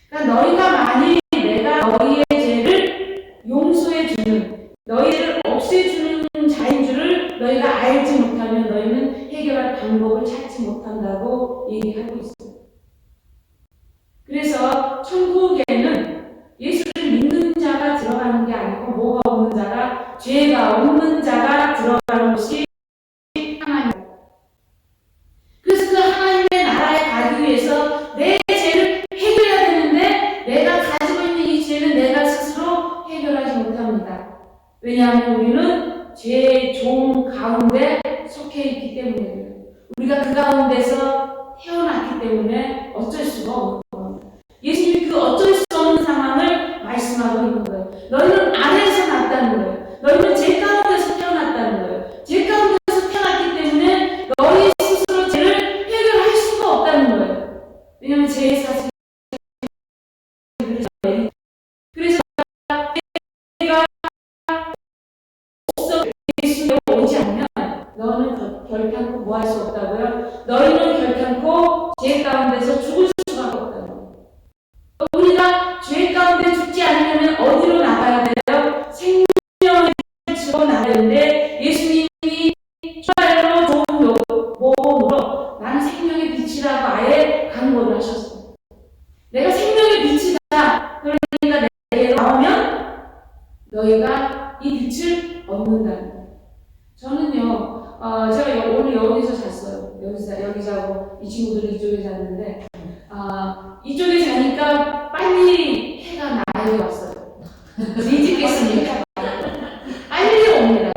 그러니까 너희가 만일 내가 너희의 죄를 용서해 주는, 너희를 없애주는 자인 줄을 너희가 알지 못하면 너희는 해결할 방법을 찾지 못한다고 얘기하고 있어요. 그래서 천국에는 예수를 믿는 자가 들어가는 게 아니고 뭐가 없는 자가, 죄가 없는 자가 들어가는 것이 하나님. 그래서 그 하나님의 나라에 가기 위해서 내 죄를 해결해야 되는데 내가 가지고 있는 이 죄는 내가 스스로 해결하지 못합니다. 왜냐하면 우리는 죄의 종 가운데 속해 있기 때문에 그래요. 우리가 그 가운데서 태어났기 때문에 어쩔 수가 없는 겁니다. 예수님이 그 어쩔 수 없는 상황을 말씀하고 있는 거예요. 너희는 아래에서 났다는 거예요. 너희는 죄 가운데서 태어났다는 거예요. 죄 가운데서 태어났기 때문에 너희 스스로 죄를 해결할 수가 없다는 거예요. 왜냐하면 죄의 사실이 그래서 내가 예수님이 오지 않으면 너는 결단코 뭐 할 수 없다고요? 너희는 결단코 죄 가운데서 죽을 수가 없다는 거예요. 우리가 죄 가운데 죽지 않으려면 어디로 나가야 돼요? 생명을 주고 나가야 되는데 예수님이 주말로 좋은 모범으로 나는 생명의 빛이라고 아예 강조를 하셨어요. 내가 생명의 빛이다. 그러니까 내게 나오면 너희가 이 빛을 얻는다는 거예요. 저는요, 제가 오늘 여기서 잤어요. 여기 자고 이 친구들은 이쪽에 잤는데, 이쪽에 자니까 빨리 해가 나에 왔어요. 일찍깼으니까 빨리 옵니다.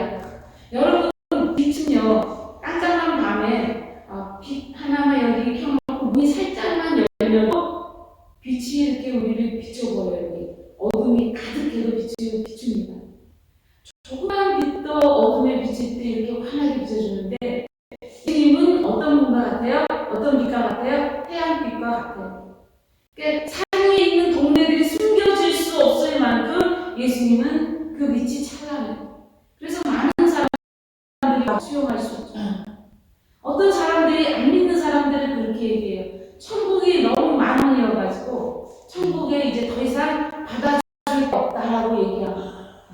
여러분, 빛은요, 깜깜한 밤에 빛 하나만 여기 켜놓고 문이 살짝만 열려도 빛이 이렇게 우리를 비춰보여요. 어둠이 가득해도 빛을 비춥니다. 조그만 빛도 어둠에 비칠 때 이렇게 환하게 비춰주는데 예수님은 어떤 분과 같아요? 어떤 빛과 같아요? 태양빛과 같아요. 그러니까 산에 있는 동네들이 숨겨질 수 없을 만큼 예수님은 그 빛이 찬란해요. 그래서 많은 사람들이 수용할 수 없죠. 어떤 사람들이 안 믿는 사람들은 그렇게 얘기해요. 천국이 너무 만원이어가지고 천국에 이제 더 이상 받아줄 데 없다라고 얘기하고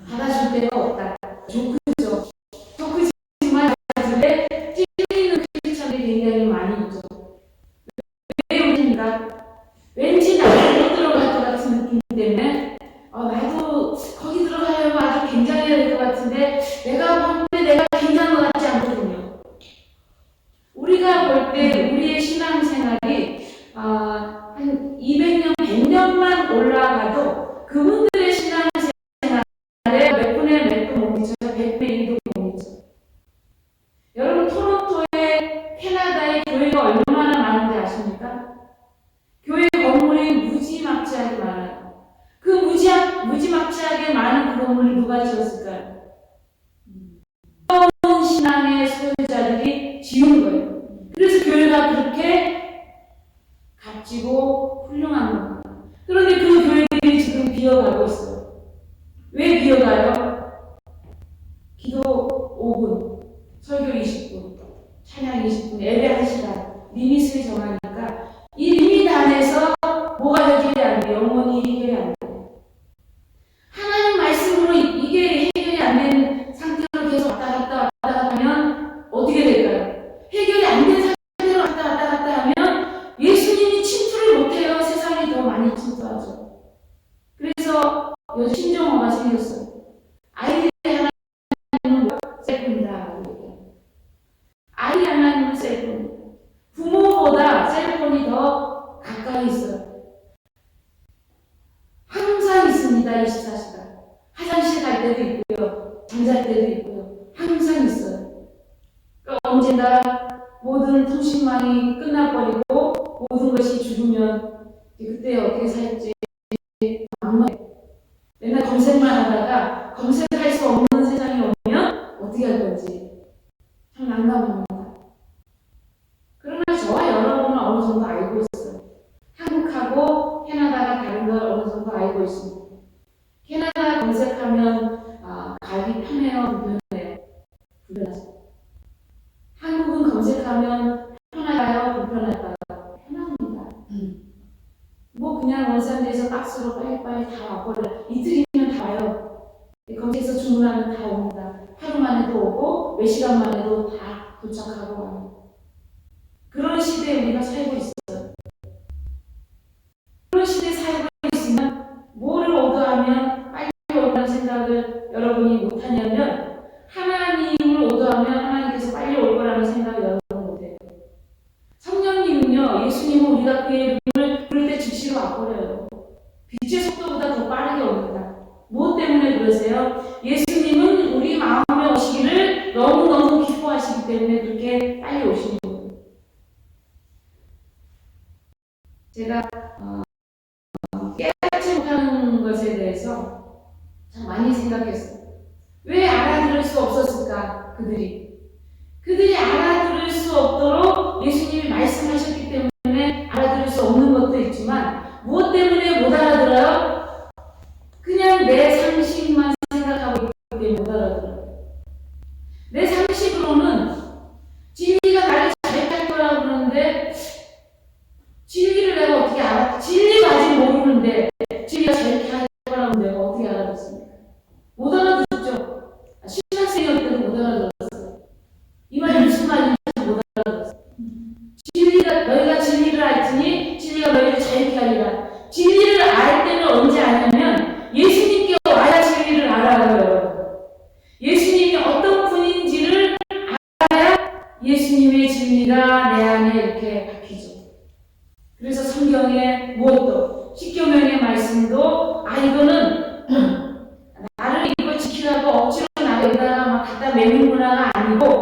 받아줄 데가 없다. 좋죠. 좋지만 받아줄 때 찔리는 크리스찬들이 굉장히 많이 있죠. 왜 그러십니까? 왠지 나를 못 들어갈 것 같은 느낌 때문에 나도 거기 들어가려면 아주 굉장해야 될 것 같은데 내가 봤는데 내가 굉장한 것 같지 않거든요. 우리가 볼 때 우리의 신앙생활이 한 200년, 100년만 올라가도 그분들의 신앙생활에 몇 분의 몇도 못 미쳐요. 100분의 1도 못 미쳐요. 여러분, 토론토에 캐나다의 교회가 얼마나 많은지 아십니까? 교회 건물이 무지막지하게 많아요. 그 무지막지하게 많은 그 건물을 누가 지었을까요? 어려운 신앙의 소유자들이 지은 거예요. 그래서 교회가 그렇게 값지고 훌륭한 겁니다. 그런데 그 교회들이 지금 비어가고 있어요. 왜 비어가요? 기도 5분, 설교 20분, 찬양 20분, 예배 1시간, 리밋을 정하니까 이 리밋 안에서 뭐가 해결이 안 돼요? 영원히 해결이 안 돼요. 하나님 말씀으로 이게 해결이 안 되는 상태로 계속 왔다 갔다 하면 어떻게 될까요? 해결이 안 된 상태로 왔다 갔다 하면 예수님이 침투를 못해요. 세상이 더 많이 침투하죠. 그래서 요즘 신종어가 생겼어요. 아이들이 하나님은 셀폰이다. 아이 하나님은 셀폰이다. 부모보다 셀폰이 더 가까이 있어요. 항상 있습니다. 24시간. 화장실 갈 때도 있고요. 잠잘 때도 있고요. 항상 있어요. 그러니까 언젠가 모든 통신망이 끝나버리고 모든 것이 죽으면 그때 어떻게 살지 맨날 검색만 하다가 검색할 수 없는 세상이 오면 어떻게 할 건지 참 난감합니다. 그러나 저와 여러분은 어느 정도 알고 있어요. 한국하고 캐나다가 다른 걸 어느 정도 알고 있습니다. 캐나다 검색하면 가기 편해요, 불편해요? 불편하죠. 한국은 검색하면 편할까요, 불편할까요? 편합니다. 뭐 그냥 원산지에서 박스로 빨리빨리 다 와버려요. 이틀이면 다 와요. 거기에서 주문하면 다 옵니다. 하루 만에도 오고 몇 시간 만에도 다 도착하고 와요. 그런 시대에 우리가 살고 있어요. 그런 시대에 살고 있으면 뭐를 오더하면 빨리 오라는 생각을 여러분이 못하냐면 하나님을 오더하면 하나님께서 빨리 올 거라는 생각을 여러분 못해요. 성령님은요, 예수님은 우리가 그의 이름을 부를 때 즉시로 와버려요. 빛의 속도보다 더 빠르게 옵니다. 무엇 때문에 그러세요? 예수님은 우리 마음에 오시기를 너무너무 기뻐하시기 때문에 그렇게 빨리 오시는 거예요. 제가 깨닫지 못하는 것에 대해서 참 많이 생각했어요. 왜 알아들을 수 없었을까? 그들이 알아들을 수 없도록 예수님이 말씀하셨기 때문에 알아들을 수 없는 것도 있지만 무엇 때문에 못 알아들어요? 그냥 내 상식만 생각하고 있기 때문에 못 알아들어요. 내 상식으로는 진리가 나를 자백할 거라고 그러는데 진리를 내가 어떻게 알아? 진리가 아직 모르는데 진리가 자백할 거라고 내가 어떻게 알아듣습니까? 못 알아듣죠. 신학생이었을 때도 못 알아들었어요. 이 말이 무슨 말인지 못 알아들었어요. 진리가 너희가 진리를 알지니 진리가 너희를 자유케 하리라. 진리를 알 때는 언제 아냐면 예수님께 와야 진리를 알아요. 예수님이 어떤 분인지를 알아야 예수님의 진리가 내 안에 이렇게 박히죠. 그래서 성경에 무엇도 십계명의 말씀도 이거는 나를 이거 지키라고 억지로 나에다가 막 갖다 매는구나가 아니고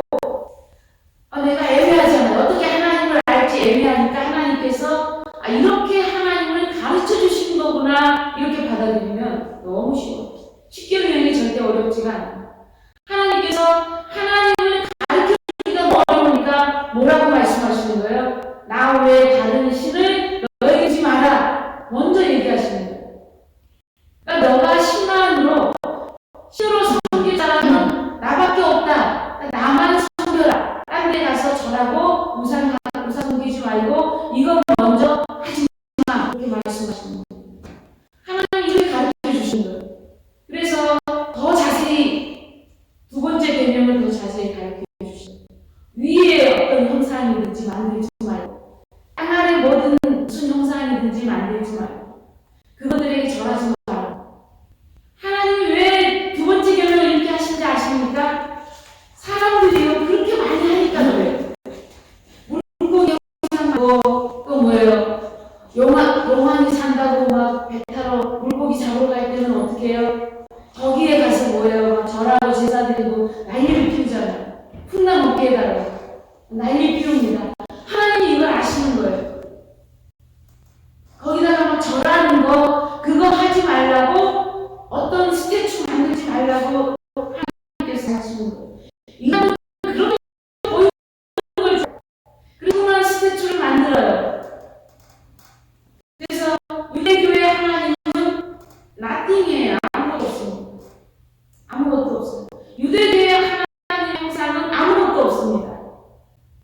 내가 애매하잖아요. 어떻게 하나님을 알지 애매하니까 하나님께서 이렇게 하나님을 가르쳐 주신 거구나 이렇게 받아들이면 너무 쉬워요. 십계명이 절대 어렵지가 않아요. 하나님께서 하나님을 가르쳐주기가 어려우니까 뭐라고 말씀하시는 거예요? 나 외에 다른 신을 너에게 주지 마라. 먼저 얘기하시는 거예요. 그러니까 너가 신만으로 신으로 섬길 사람은 나밖에 없다. 나만 섬겨라. 딴 데 가서 절하고 우상 섬기지 말고 이거 먼저 하지 마. 그렇게 말씀하시는 거예요. 하나님이 이렇게 가르쳐 주신 거예요. 그래서 더 자세히 두 번째 개념을 더 자세히 가르쳐 주신 거예요. 위에 어떤 형상이든지 만들지 말고 땅 아래 모든 무슨 형상이든지 만들지 말고 그것들에게 절하지 말고 하나님이 왜 두 번째 개념을 이렇게 하신지 아십니까? 사람들이요 그렇게 많이 하니까 그래요. 물고기 형상 말고 또 뭐예요? 용왕이 산다고 막 배 타러 물고기 잡으러 갈 때는 어떻게 해요? 거기에 가서 뭐예요? 막 절하고 제사 드리고 난리를 피우잖아요. 풍랑 먹게 해달라고 난리 피웁니다. 하나님이 이걸 아시는 거예요. 거기다가 막 절하는 거 그거 하지 말라고 어떤 스태츄 만들지 말라고 하나님께서 하시는 거예요. 인간은 그런 보이는 걸 그리고만 스태츄를 만들어요. 그래서 유대교의 하나님은 nothing이에요. 아무것도 없습니다. 아무것도 없어요. 유대교의 하나님 형상은 아무것도 없습니다.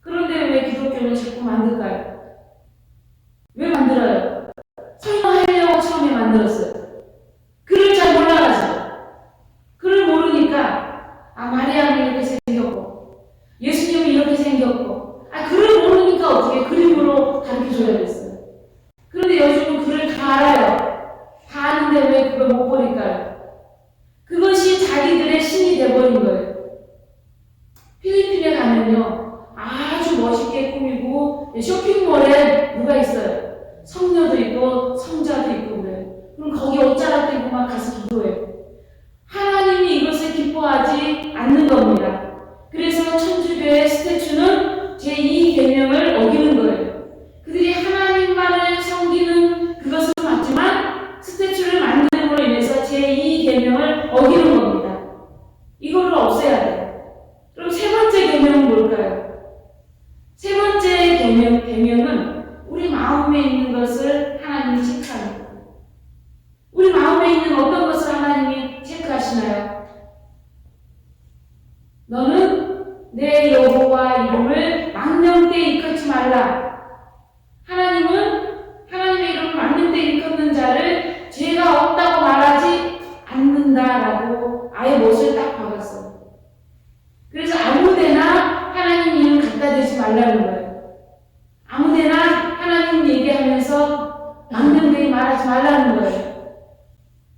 그런데 왜 기독교는 자꾸 만들까요? 왜 만들어요? 설명하려고 처음에 만들었어요. 글을 잘 몰라가지고. 글을 모르니까 마리아는 이렇게 생겼고 예수님은 이렇게 생겼고 글을 모르니까 어떻게 그림으로 가르쳐줘야겠어요. 그런데 요즘은 글을 다 알아요. 다 아는데 왜 그걸 못 버릴까요? 그것이 자기들의 신이 돼버린 거예요. 필리핀에 가면요 아주 멋있게 꾸미고 쇼핑몰에 누가 있어요? 성녀도 있고 성자도 있고 그래요. 그럼 거기 옷자락 들고 막 가서 기도해요. 하나님이 이것을 기뻐하지 않는 겁니다. 그래서 천주교의 스태츄는 제2 계명을 어기는 거예요. 그들이 하나님만을 섬기는 그것은 맞지만 스태츄를 만듦으로 인해서 제2 계명을 어기는 겁니다. 이거를 없애야 돼요. 그럼 세 번째 계명은 뭘까요? 세 번째 계명은 우리 마음에 있는 것을 하나님이 체크하는 거예요. 우리 마음에 있는 어떤 것을 하나님이 체크하시나요? 너는 내 여호와 이름을 망령되이 일컫지 말라. 하나님은 하나님의 이름을 망령되이 일컫는 자를 죄가 없다고 말하지 않는다라고 아예 못을 딱 박았어요. 그래서 아무데나 하나님 이름 갖다 대지 말라는 거예요. 아무데나 하나님 얘기하면서 망령되이 말하지 말라는 거예요.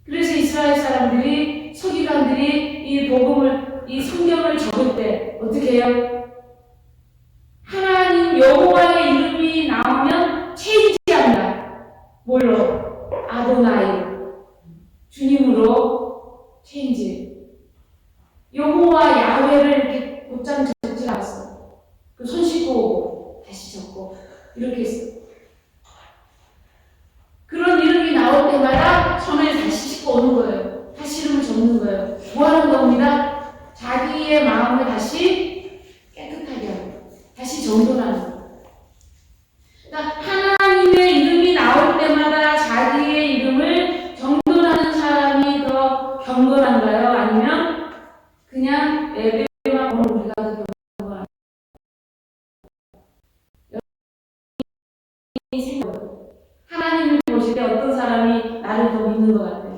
그래서 이스라엘 사람들이, 서기관들이 이 복음을, 이 성경을 적을 때 어떻게 해요? 하나님 여호와의 이름이 나오면 체인지한다. 뭘로? 아도나이, 주님으로 체인지. 여호와 야훼를 이렇게 곧장 적지 않았어요. 그 손 씻고 오고 다시 적고 이렇게 했어요. 그런 이름이 나올 때마다 손을 다시 씻고 오는 거예요. 다시 이름을 적는 거예요. 뭐 하는 겁니다? 자기의 마음을 다시 깨끗하게 하는 거예요. 다시 정돈하는 거예요. 그러니까 하나님의 이름이 나올 때마다 자기의 이름을 정돈하는 사람이 더 경건한가요? 아니면 그냥 예배만 보는 우리가 더 경건한가요? 하나님을 보실 때 어떤 사람이 나를 더 믿는 것 같아요?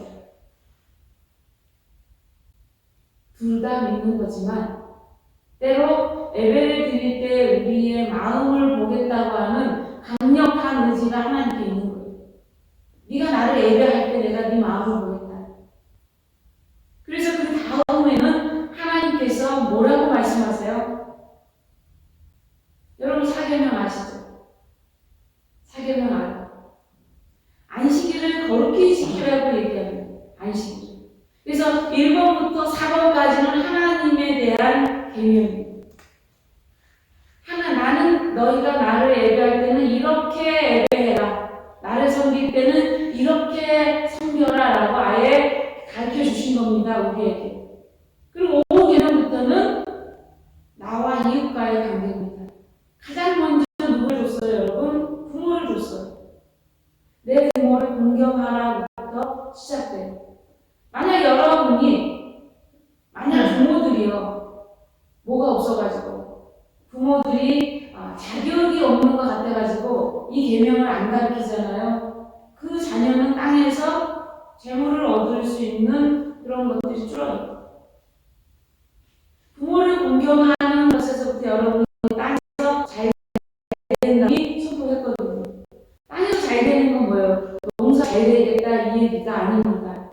둘 다 믿는 거지만 때로 예배를 드릴 때 우리의 마음을 보겠다고 하는 강력한 의지가 하나님께 있는 거예요. 네가 나를 예배할 때 내가 네 마음을 보겠다. 그래서 그 다음에는 하나님께서 뭐라고 말씀하세요? 여러분 사계명 아시죠? 사계명 알아요. 안식일을 거룩히 지키라고 얘기합니다. 안식일. 그래서 1번부터 4번까지는 하나님에 대한 계명입니다. 나는 너희가 나를 예배할 때는 이렇게 예배해라. 나를 섬길 때는 이렇게 섬겨라 라고 아예 가르쳐 주신 겁니다. 우리에게. 그리고 5계명부터는 나와 이웃과의 관계입니다. 가장 먼저 누구를 줬어요, 여러분? 부모를 줬어요. 내 부모를 공경하라부터 시작돼요. 만약 여러분이, 부모들이요, 뭐가 없어가지고, 부모들이 자격이 없는 것 같아가지고, 이 계명을 안 가르치잖아요. 그 자녀는 땅에서 재물을 얻을 수 있는 그런 것들이 줄어요. 부모를 공경하는 것에서부터 여러분이 땅에서 잘 된다니 선포했거든요. 땅에서 잘 되는 건 뭐예요? 농사 잘 되겠다 이 얘기가 아닙니다.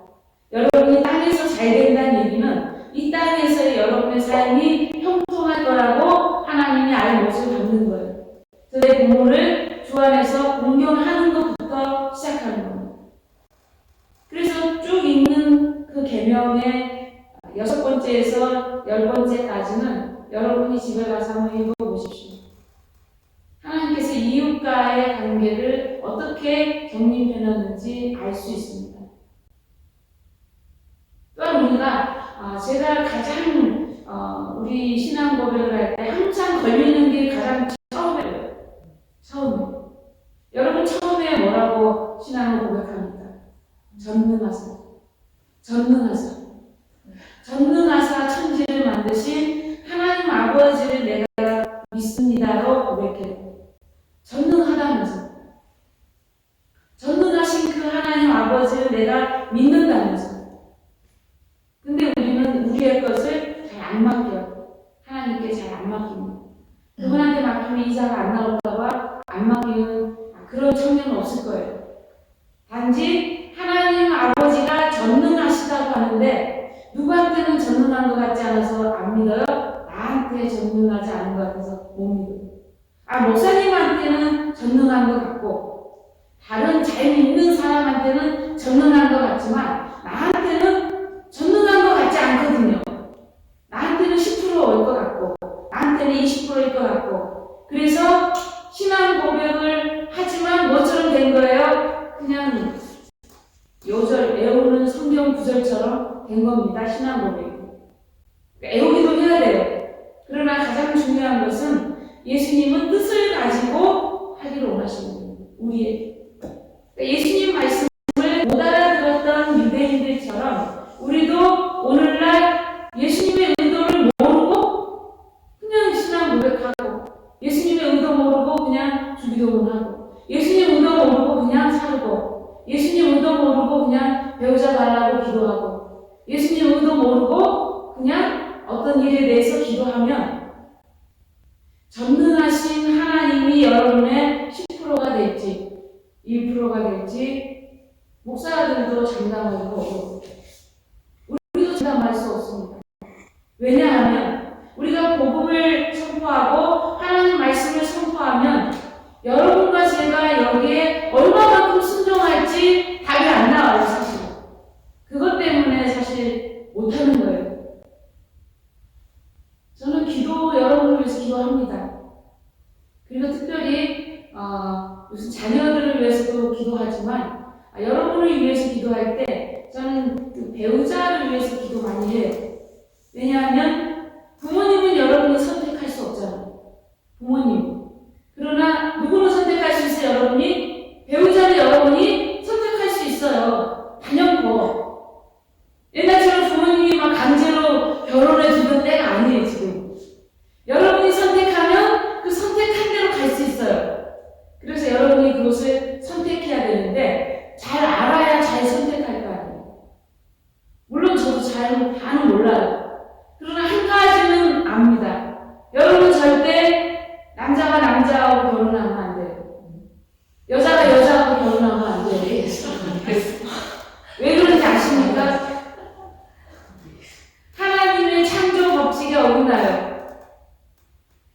여러분이 땅에서 잘 된다는 얘기는 이 땅에서의 여러분의 삶이 형통할 거라고 하나님이 아예 못을 받는 거예요. 내 부모를 주 안에서 공경하는 것부터 시작하는 겁니다. 그래서 쭉 읽는 그 계명의 6번째에서 10번째까지는 여러분이 집에 가서 한번 읽어보십시오. 하나님께서 이웃과의 관계를 어떻게 정립해놨는지 알 수 있습니다. 또한 우리가 제가 가장 우리 신앙 고백을 할 때 항상 걸리는 게 가장 처음이에요. 처음에. 여러분 처음에 뭐라고 신앙을 고백합니까? 전능하사. 전능하사. 전능하사 천지를 만드신 하나님 아버지를 내가 믿습니다로 고백해요. 전능하다면서. 전능하신 그 하나님 아버지를 내가 믿는다면서. 근데 우리는 우리의 것을 잘 안 맡겨요. 하나님께 잘 안 맡깁니다. 그분한테 맡기면 이사가 안 나올까봐 안 맡기는 그런 청년은 없을 거예요. 단지 하나님 아버지가 전능하시다고 하는데 누구한테는 전능한 것 같지 않아서 안 믿어요? 나한테 전능하지 않은 것 같아서 못 믿어요. 목사님한테는 전능한 것 같고 다른 잘 믿는 사람한테는 전능한 것 같지만 나한테는 전능한 것 같지 않거든요. 나한테는 10%일 것 같고 나한테는 20%일 것 같고 그래서 신앙 고백을 하지만 뭐처럼 된 거예요? 그냥 요절 애우는 성경 구절처럼 된 겁니다. 신앙 고백이. 그러니까 애우기도 해야 돼요. 그러나 가장 중요한 것은 예수님은 뜻을 가지고 하기를 원하시는 거예요. 우리의. 그러니까 예수님 말씀을 못 알아들었던 유대인들처럼 우리도 오늘날 예수님의 의도를 모르고 그냥 신앙 고백하고 예수님의 의도 모르고 그냥 주기도문 하고 예수님 의도 모르고 그냥 살고 예수님 의도 모르고 그냥 배우자 달라고 기도하고 예수님 의도 모르고 그냥 어떤 일에 대해서 기도하면 전능하신 하나님이 여러분의 10%가 될지 1%가 될지 목사들도 장담하기가 어려워요. 우리도 장담할 수 없습니다. 왜냐하면 우리가 복음을 선포하고 하나님 말씀을 선포하면 여러분과 제가 여기에 얼마만큼 순종할지 답이 안 나와요. 사실 그것 때문에 사실 못하는 거예요. 저는 여러분을 위해서 기도합니다. 그리고 특별히 무슨 자녀들을 위해서도 기도하지만 여러분을 위해서 기도할 때 저는 그 배우자를 위해서 기도 많이 해요. 왜냐하면 부모님은 여러분이 선택할 수 없잖아요. 부모님. 그러나 누구는 선택할 수 있어요? 여러분이? 배우자는 여러분이 선택할 수 있어요. 단연코. 옛날처럼 부모님이 막 강제로 결혼해 주는 때가 아니에요, 지금. 여러분이 선택하면 그 선택한 대로 갈 수 있어요. 그래서 여러분이 그것을 선택해야 되는데 잘 알아야 잘 선택할 거 아니에요. 물론 저도 다는 몰라요. 그러나 한 가지는 압니다. 여러분 절대 남자가 남자하고 결혼하면 안 돼요. 여자가 여자하고 결혼하면 안 돼요. 왜 그런지 아십니까? 하나님의 창조 법칙에 어긋나요.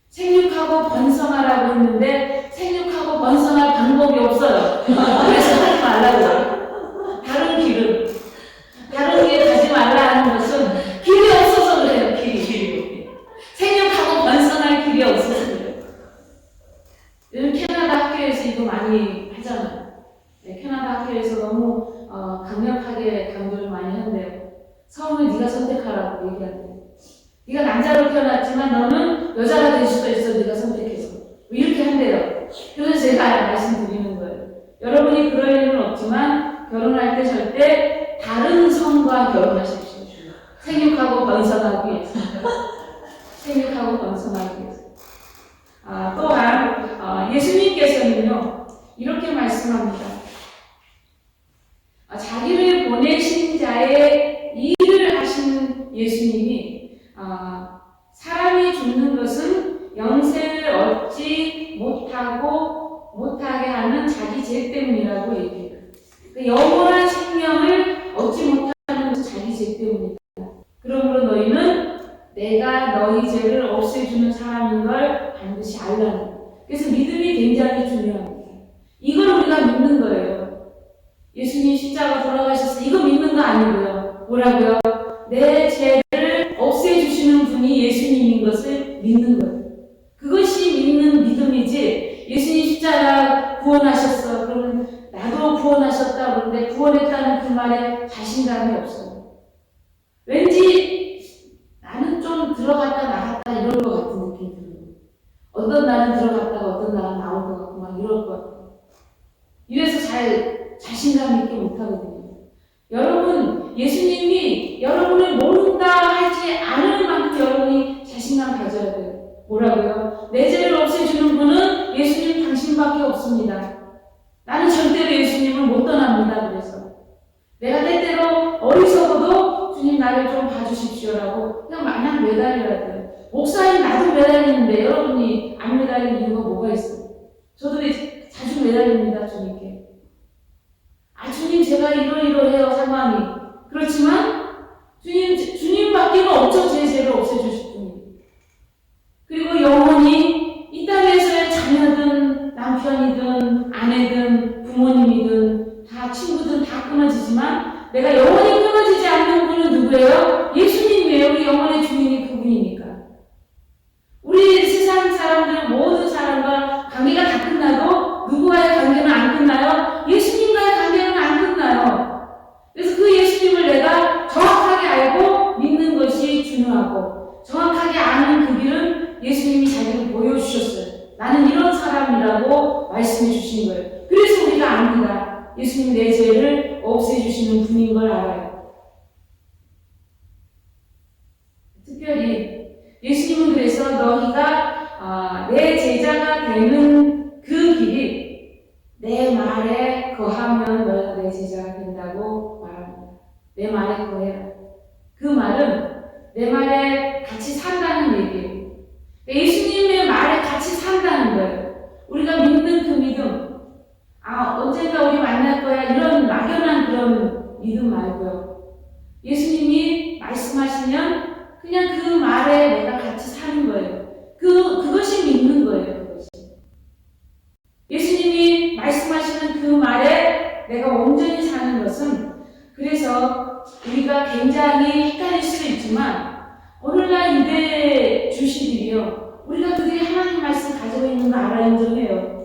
생육하고 번성하라고 했는데 생육하고 번성할 방법이 없어요. 그래서 하지 말라고. 다른 길은. 다른 길 가지 말라 하는 것은 길이 없어서 그래요. 길이. 생육하고 번성할 길이 없어서 그래요. 요즘 캐나다 학교에서 이거 많이 하잖아요. 네, 캐나다 학교에서 너무 강력하게 강조를 많이 한대요. 성을 네가 선택하라고 얘기한대요. 네가 남자로 태어났지만 너는 여자가 될 수도 있어. 네가 선택해서. 이렇게 한대요. 그래서 제가 말씀드리는 거예요. 여러분이 그럴 일은 없지만 결혼할 때 절대 다른 성과 결혼하십시오. 생육하고 번성하기 위해서. 생육하고 번성하기 위해서. 또한 예수님께서는요. 이렇게 말씀합니다. 자기를 보내신 자의 일을 하시는 예수님이 사람이 죽는 것은 영생을 얻지 못하게 하는 자기 죄 때문이라고 얘기해요. 영원한 생명을 얻지 못하는 것은 자기 죄 때문이다. 그러므로 너희는 내가 너희 죄를 없애주는 사람인 걸 반드시 알라는 거예요. 그래서 믿음이 굉장히 중요합니다. 이걸 우리가 믿는 거예요. 예수님 십자가 돌아가셔서 이거 믿는 거 아니고요. 뭐라고요? 내 죄를 없애주시는 분이 예수님인 것을 믿는 거예요. 그것이 믿는 믿음이지 예수님 십자가 구원하셨어. 그러면 나도 구원하셨다. 그런데 구원했다는 그 말에 자신감이 없어요. 왠지 나는 좀 들어갔다 나갔다 이럴 것 같은 느낌이 들어요. 어떤 날은 들어갔다가 어떤 날은 나올 것 같고 막 이럴 것 같고. 이래서 잘 자신감 있게 못하거든요. 여러분, 예수님이 여러분을 모른다 하지 않을 만큼 여러분이 자신감 가져야 돼요. 뭐라고요? 내 죄를 없애주는 분은 예수님 당신밖에 없습니다. 나는 절대로 예수님을 못 떠납니다. 그래서 내가 때때로 어리석어도 주님 나를 좀 봐주십시오라고 그냥 마냥 매달려야 돼요. 목사님 나도 매달리는데 여러분이 안 매달리는 이유가 뭐가 있어요? 저도 자주 매달립니다. 주님께. 주님 제가 이러이러해요 상황이. 그렇지만 주님밖에는 없죠. 제 죄를 없애주실 분이. 그리고 영원히 이 땅에서의 자녀든 남편이든 아내든 부모님이든 다 친구든 다 끊어지지만 내가 영원히 끊어지지 않는 분은 누구예요? 예수님이에요. 우리 영원의 주인이 그분이니까. 우리 세상 사람들 모든 사람과 관계가 다 끝나도 나는 이런 사람이라고 말씀해 주신 거예요. 그래서 우리가 압니다. 예수님 내 죄를 없애주시는 분인 걸 알아요. 특별히 예수님은 그래서 너희가 내 제자가 되는 그 길이 내 말에 거하면 너희가 내 제자가 된다고 말합니다. 내 말에 거해라. 그 말은 내 말에 같이 산다는 얘기예요. 예수님의 말에 같이 산다는 거예요. 우리가 믿는 그 믿음, 언젠가 우리 만날 거야 이런 막연한 그런 믿음 말고요. 예수님이 말씀하시면 그냥 그 말에 내가 같이 사는 거예요. 그것이 믿는 거예요. 그것이. 예수님이 말씀하시는 그 말에 내가 온전히 사는 것은, 그래서 우리가 굉장히 헷갈릴 수도 있지만 오늘날 유대 주시들이요, 우리가 그들이 하나님 말씀 가지고 있는 거 알아 인정해요.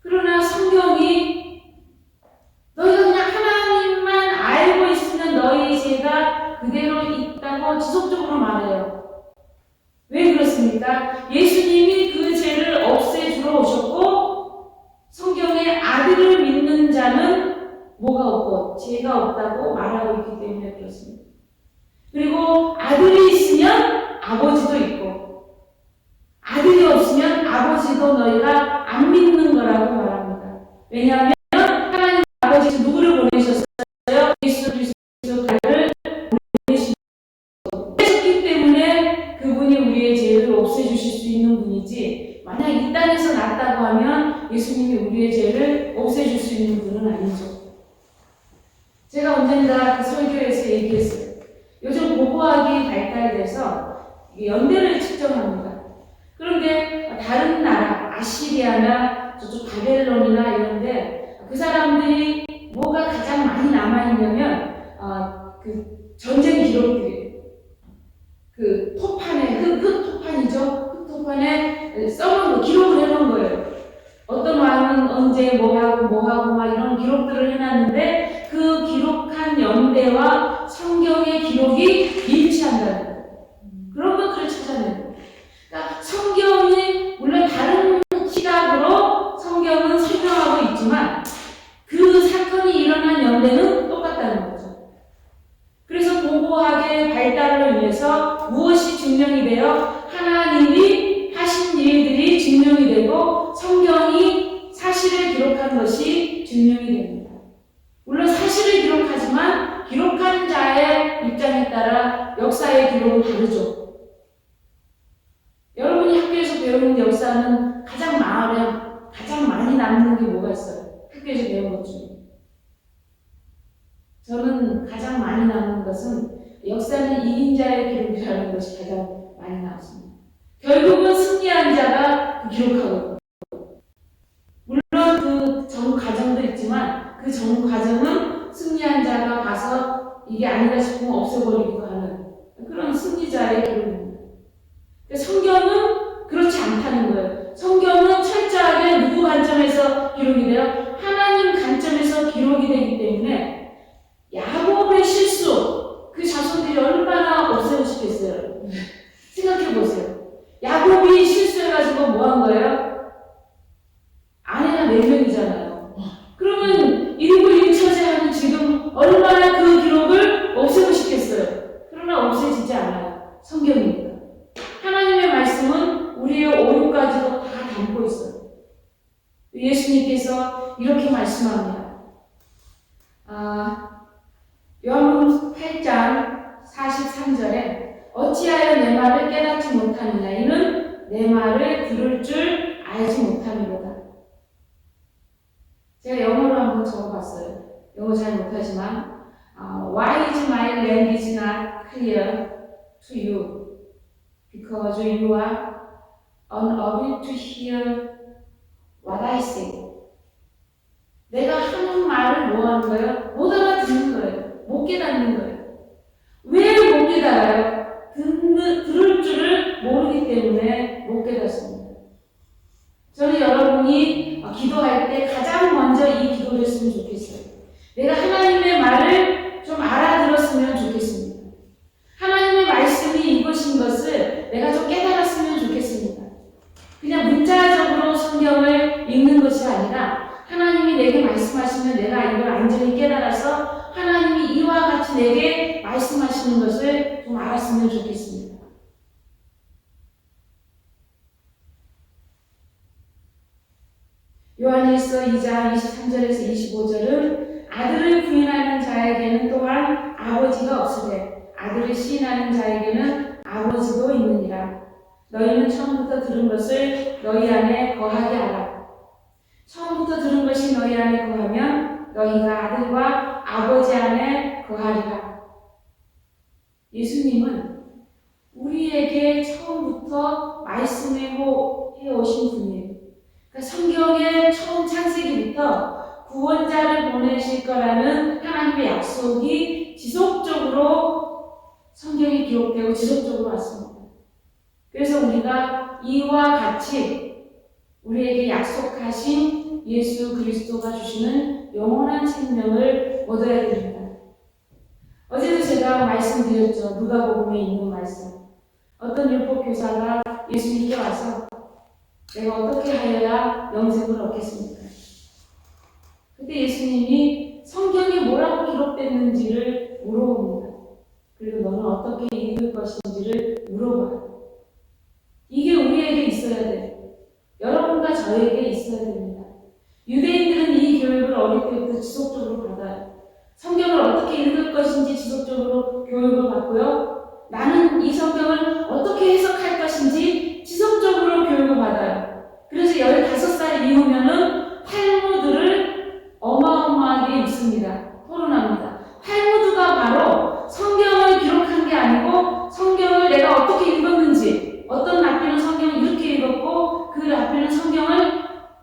그러나 성경이 너희가 그냥 하나님만 알고 있으면 너희 죄가 그대로 있다고 지속적으로 말해요. 왜 그렇습니까? 예수님이 그 죄를 없애주러 오셨고 성경에 아들을 믿는 자는 뭐가 없고 죄가 없다고 말하고 있기 때문에 그렇습니다. 그리고 아들이 있으면 아버지도 있고 아들이 없으면 아버지도 너희가 안 믿는 거라고 말합니다. 왜냐하면 하나님 아버지 누구를 보내셨어요? 예수 그리스도를 보내셨기 때문에 그분이 우리의 죄를 없애주실 수 있는 분이지, 만약 이 땅에서 났다고 하면 예수님이 우리의 죄를 없애줄 수 있는 분은 아니죠. 제가 언젠가 그 설교에서 얘기했어요. 요즘 고고학이 발달돼서 연대를 측정합니다. 그런데 다른 나라, 아시리아나 저쪽 바벨론이나 이런데 그 사람들이 뭐가 가장 많이 남아있냐면 그 전쟁 기록들이에요. 그 토판에, 흙토판이죠. 흙토판에 써놓은 거, 기록을 해놓은 거예요. 어떤 왕은 언제 뭐하고 막 이런 기록들을 해놨는데 그 기록한 연대와 성경의 기록이 일치한다는 거예요. 그런 것들을 찾아내는 거예요. 그러니까 성경이 물론 다른 시각으로 성경은 설명하고 있지만 그 사건이 일어난 연대는 똑같다는 거죠. 그래서 고고학의 발달로 인해서 무엇이 증명이 되어 하나님이 하신 일들이 증명이 되고 성경이 사실을 기록한 것이 증명이 됩니다. 물론 사실을 기록하지만 기록한 자의 입장에 따라 역사의 기록은 다르죠. 여러분이 학교에서 배우는 역사는 가장 많이 남는 게 뭐가 있어요? 학교에서 배운 것 중에. 저는 가장 많이 남는 것은 역사는 이긴 자의 기록이라는 것이 가장 많이 남습니다. 결국은 승리한 자가 기록하거든요. 물론 그 전 과정도 있지만 그 전 과정은 승리한 자가 가서 이게 아니다 싶으면 없애버리기도 하는 그런 승리자의 기록입니다. 성경은 그렇지 않다는 거예요. 성경은 철저하게 누구 관점에서 기록이 돼요? 하나님 관점에서 기록이 되기 때문에 야곱의 실수, 그 자손들이 얼마나 없애고 싶겠어요. 생각해 보세요. 야곱이 실수해가지고 뭐 한 거예요? 아내가 4명이잖아요. 그러면 1부 1처제 하는 지금 얼마나 그 기록을 없애고 싶겠어요. 그러나 없애지지 않아요. 성경입니다. 하나님의 말씀은 우리의 오류까지도 다 담고 있어요. 예수님께서 이렇게 말씀합니다. 요한복음 8장 43절에 어찌하여 내 말을 깨닫지 못하느냐 이는 내 말을 들을 줄 알지 못함이로다. 제가 영어로 한번 적어봤어요. 영어 잘 못하지만 Why is my language not clear to you? Because you are unable to hear what I say. 내가 하는 말을 뭐 하는 거예요? 못 알아듣는 거예요. 못 깨닫는 거예요. 왜 못 깨달아요? 들을 줄을 모르기 때문에 못 깨닫습니다. 저는 여러분이 기도할 때 가장 먼저 이 기도를 했으면 좋겠어요. 내가 하나님의 말을 좀 알아들었으면 좋겠습니다. 하나님의 말씀이 이것인 것을 내가 좀 깨달았으면 좋겠습니다. 그냥 문자적으로 말씀하시면 내가 이걸 완전히 깨달아서 하나님이 이와 같이 내게 말씀하시는 것을 좀 알았으면 좋겠습니다. 요한일서 2장 23절에서 25절은 아들을 부인하는 자에게는 또한 아버지가 없으되 아들을 시인하는 자에게는 아버지도 있느니라. 너희는 처음부터 들은 것을 너희 안에 거하게 하라. 처음부터 들은 것이 너희 안에 거하면 너희가 아들과 아버지 안에 거하리라. 예수님은 우리에게 처음부터 말씀해 오신 분이에요. 그러니까 성경의 처음 창세기부터 구원자를 보내실 거라는 하나님의 약속이 지속적으로 성경에 기록되고 지속적으로 왔습니다. 그래서 우리가 이와 같이 우리에게 약속하신 예수 그리스도가 주시는 영원한 생명을 얻어야 됩니다. 어제도 제가 말씀드렸죠. 누가복음에 있는 말씀. 어떤 율법교사가 예수님께 와서 내가 어떻게 하여야 영생을 얻겠습니까? 그때 예수님이 성경에 뭐라고 기록됐는지를 물어봅니다. 그리고 너는 어떻게 읽을 것인지를 물어봐요. 이게 우리에게 있어야 돼요. 여러분과 저에게 있어야 됩니다. 유대인들은 이 교육을 어릴 때부터 지속적으로 받아요. 성경을 어떻게 읽을 것인지 지속적으로 교육을 받고요. 나는 이 성경을 어떻게 해석할 것인지 지속적으로 교육을 받아요. 그래서 15살 이후면은 탈무드를 어마어마하게 읽습니다. 토론합니다. 탈무드가 바로 성경을 기록한 게 아니고 성경을 내가 어떻게 읽었는지, 어떤 랍비는 성경을 이렇게 읽었고 그 랍비는 성경을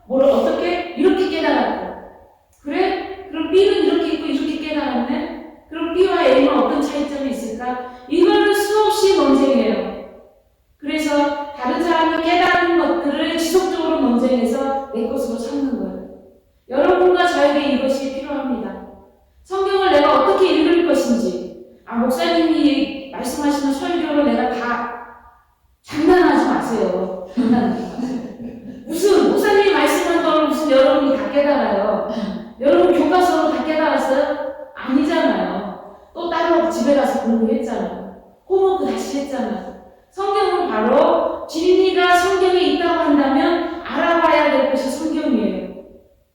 어떻게 이렇게 깨달았고, 그래? 그럼 B는 이렇게 읽고 이렇게 깨달았네? 그럼 B와 A는 어떤 차이점이 있을까? 이거는 수없이 논쟁이에요. 그래서 다른 사람이 깨달은 것들을 지속적으로 논쟁해서 내 것으로 삼는 거예요. 여러분과 저에게 이것이 필요합니다. 성경을 내가 어떻게 읽을 것인지, 목사님이 말씀하시는 설교로 내가 다 장난하지 마세요. 장난하지 마세요. 무슨 목사님이 말씀한 걸 무슨 여러분이 다 깨달아요. 여러분 교과서로 다 깨달았어요? 아니잖아요. 또 따로 집에 가서 공부했잖아요. 홈워크 다시 했잖아요. 성경은 바로 진리가 성경에 있다고 한다면 알아봐야 될 것이 성경이에요.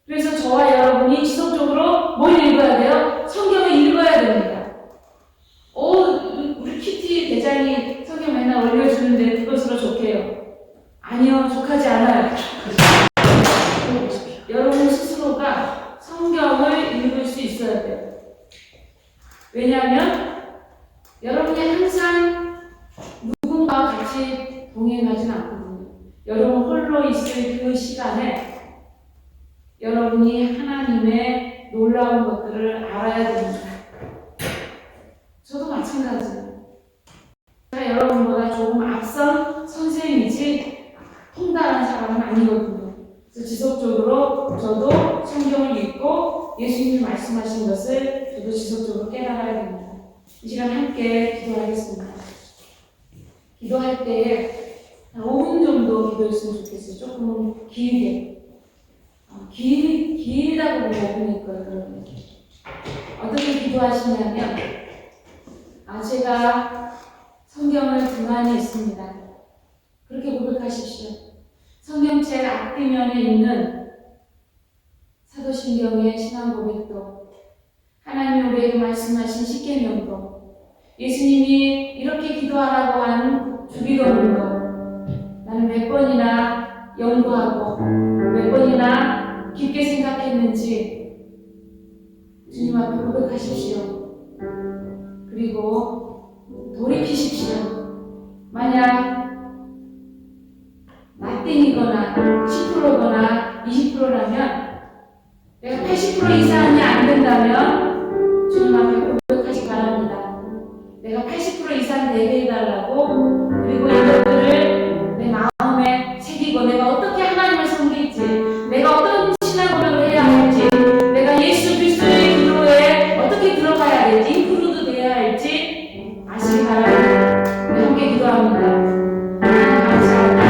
그래서 저와 여러분이 지속적으로 뭘 읽어야 돼요? 성경을 읽어야 됩니다. 우리 키티 대장이 성경 맨날 올려주는데 그것으로 족해요. 아니요, 족하지 않아요. 여러분 스스로가 성경을 읽을 수 있어야 돼요. 왜냐하면 여러분이 항상 누군가와 같이 동행하진 않거든요. 여러분 홀로 있을 그 시간에 여러분이 하나님의 놀라운 것들을 알아야 됩니다. 저도 마찬가지예요. 제가 여러분보다 조금 앞선 선생이지 통달한 사람은 아니거든요. 그래서 지속적으로 저도 성경을 읽고 예수님이 말씀하신 것을 저도 지속적으로 깨달아야 됩니다. 이 시간 함께 기도하겠습니다. 기도할 때에 한 5분 정도 기도했으면 좋겠어요. 조금 길게. 길다고 보면 5분일 거예요. 어떻게 기도하시냐면, 제가 성경을 등 안에 있습니다. 그렇게 고백하십시오. 성경책 앞뒤면에 있는 사도신경의 신앙 고백도, 하나님이 우리에게 말씀하신 십계명도, 예수님이 이렇게 기도하라고 한 주기도문도 나는 몇 번이나 연구하고 몇 번이나 깊게 생각했는지 주님 앞에 고백하십시오. 그리고 돌이키십시오. 만약 나띵이거나 10%거나 20%라면 내가 80% 이상이 안 된다면 주님 앞에 고백하시 바랍니다. 내가 80% 이상 되게 해달라고, 그리고 이것들을 내 마음에 새기고 내가 어떻게 하나님을 섬길지, 내가 어떤 신앙 고백을 해야 할지, 내가 예수 그리스도의 기도에 어떻게 들어가야 될지, 인프루도 돼야 할지 아시기 바랍니다. 네, 함께 기도합니다. 감사합니다.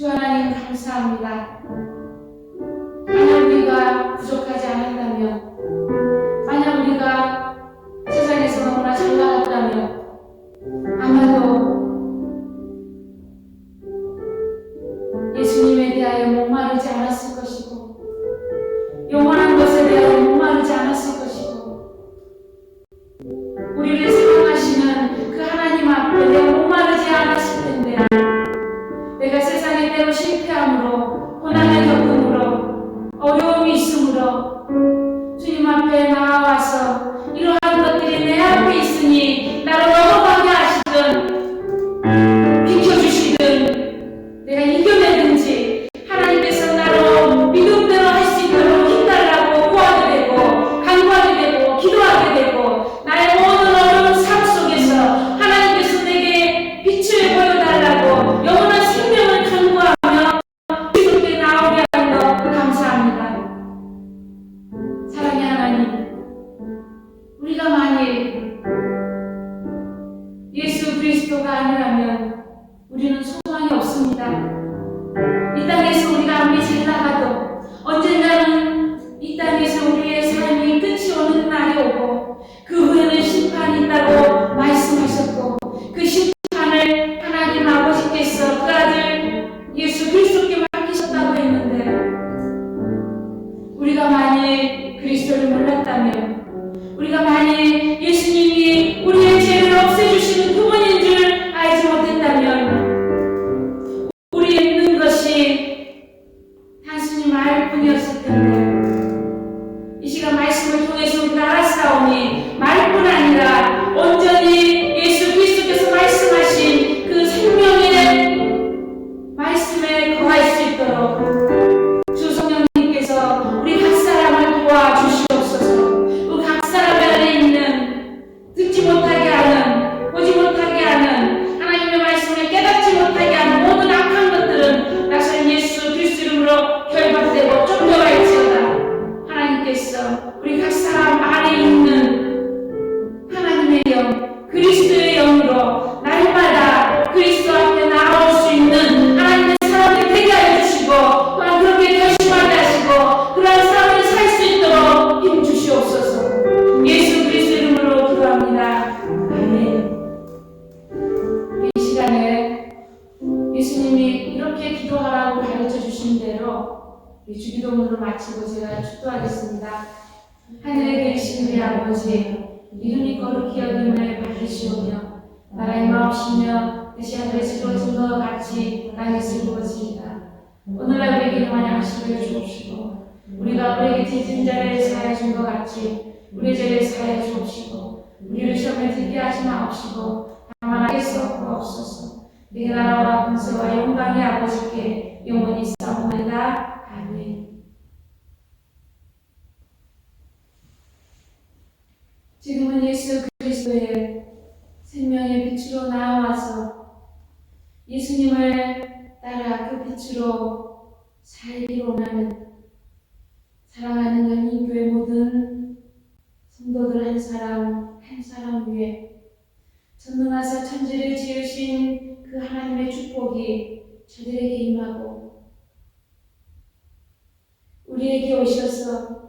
주 하나님 감사합니다. 만약 우리가 부족하지 않았다면, 만약 우리가 세상에서 너무나 잘 나갔다면 아마도 예수님에 대하여 목마르지 않았을 것이고, 영원한 것에 대하여 목마르지 않았을 것이고, 우리를 사랑하시는 그 하나님 앞에 내가 목마르지 않았을 텐데, 내가 세상에 때로 실패함으로, 고난을 겪음으로, 어려움이 있으므로 주님 앞에 나와서 이러한 것들이 내 앞에 있으니 나를 넘어가게 하시든 비켜주시든 내가 이겨내든지 하나님께서 나로 믿음대로 할 수 있도록 힘달라고 구하게 되고 간구하게 되고 기도하게 되고, 나의 모든 어려운 삶 속에서 하나님께서 내게 빛을 보여달라고 영원한 생명을 간구하며 그렇게 나오게 하는 것 감사합니다. 사랑의 하나님, 우리가 만일 예수 그리스도가 아니라면 우리는 소망이 없습니다. 이 땅에서 우리가 아무리 잘 나가도 언젠가는 이 땅에서 우리의 삶이 끝이 오는 날이 오고 그 후에는 심판이 있다고 말씀하셨고, 그 심판을 하나님 아버지께서 그 아들 예수 그리스도께 맡기셨다고 했는데, 우리가 만일 그리스도를 몰랐다면, 우리가 만일 예수님이 우리의 죄를 없애주시는 그분인 줄 알지 못했다면, 우리의 있는 것이 단순히 말뿐이었을 텐데, 이 시간 말씀을 통해서 우리가 알았사오니 말뿐 아니라 온전히 예수 그리스도께서 말씀하신 그 생명의 말씀에 거할 수 있도록 주 성령님께서 우리 각 사람을 도와주시옵소서. 그 각 사람 안에 있는 듣지 못하게 하는, 보지 못하게 하는, 하나님의 말씀을 깨닫지 못하게 하는 모든 악한 것들은 나선 예수 그리스도 이름으로 결박되고 쫓겨갈지어다. 하나님께서 우리 각 사람 안에 있는 하나님의 영, 그리스도의 영으로 날마다 그리스도 앞에 나올 수 있는 하나님의 사람이 되게 하여 주시고, 또한 그렇게 결심하게 하시고 그러한 삶을 살 수 있도록 힘 주시옵소서. 예수 그리스도 이름으로 기도합니다. 아멘. 이 시간에 예수님이 이렇게 기도하라고 가르쳐 주신 대로 이 주기도문을 마치고 제가 축도하겠습니다. 하늘에 계신 우리 아버지, 이름이 거룩히 여김을 받으시오며 나라의 마옵시며 뜻이 하늘에서 이루어진 것 같이 땅에서 이루어지이다. 오늘날 우리에게 일용할 양식을 주옵시고, 우리가 우리에게 지진 자를 사하여 준 것 같이 우리 죄를 사하여 주옵시고, 우리를 시험에 들게 하지 마옵시고 다만 악에서 구하옵소서. 네 나라와 권세와 영광이 아버지께 영원히 싸움나이다. 아멘. 지금은 예수 그리스도의 생명의 빛으로 나와서 예수님을 따라 그 빛으로 살기로 원하는 사랑하는 연인교회 모든 성도들 한 사람 한 사람 위에 전능하사 천지를 지으신 그 하나님의 축복이 저들에게 임하고, 우리에게 오셔서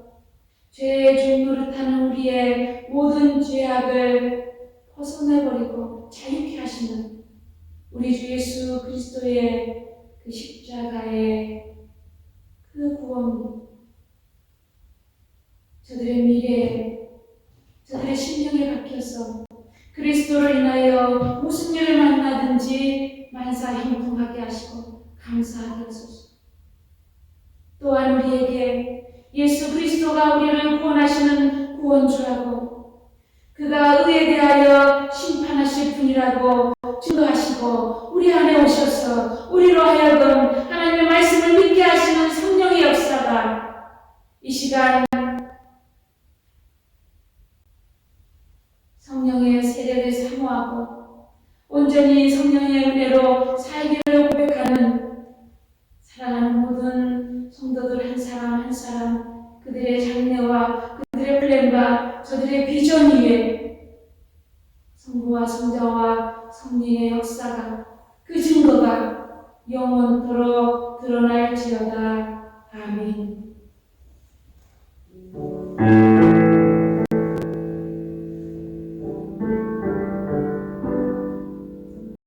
죄의 종노릇하는 우리의 모든 죄악을 벗어내버리고 자유케 하시는 우리 주 예수 그리스도의 그 십자가의 그 구원, 저들의 미래에, 저들의 심령에 박혀서 그리스도를 인하여 무슨 일을 만나든지 만사 형통하게 하시고 감사하게 하소서. 또한 우리에게 예수 그리스도가 우리를 구원하시는 구원주라고, 그가 의에 대하여 심판하실 분이라고 증거하시고 우리 안에 오셔서 우리로 하여금 하나님의 말씀을 믿게 하시는 성령의 역사가 이 시간 성령의 세례를 사모하고 온전히 성령의 은혜로 살기를 고백하는 사랑하는 모든 성도들 한 사람 한 사람, 그들의 장래와 그들의 플랜과 저들의 비전 위에 성부와 성자와 성령의 역사가, 그 증거가 영원토록 드러날지어다. 아멘.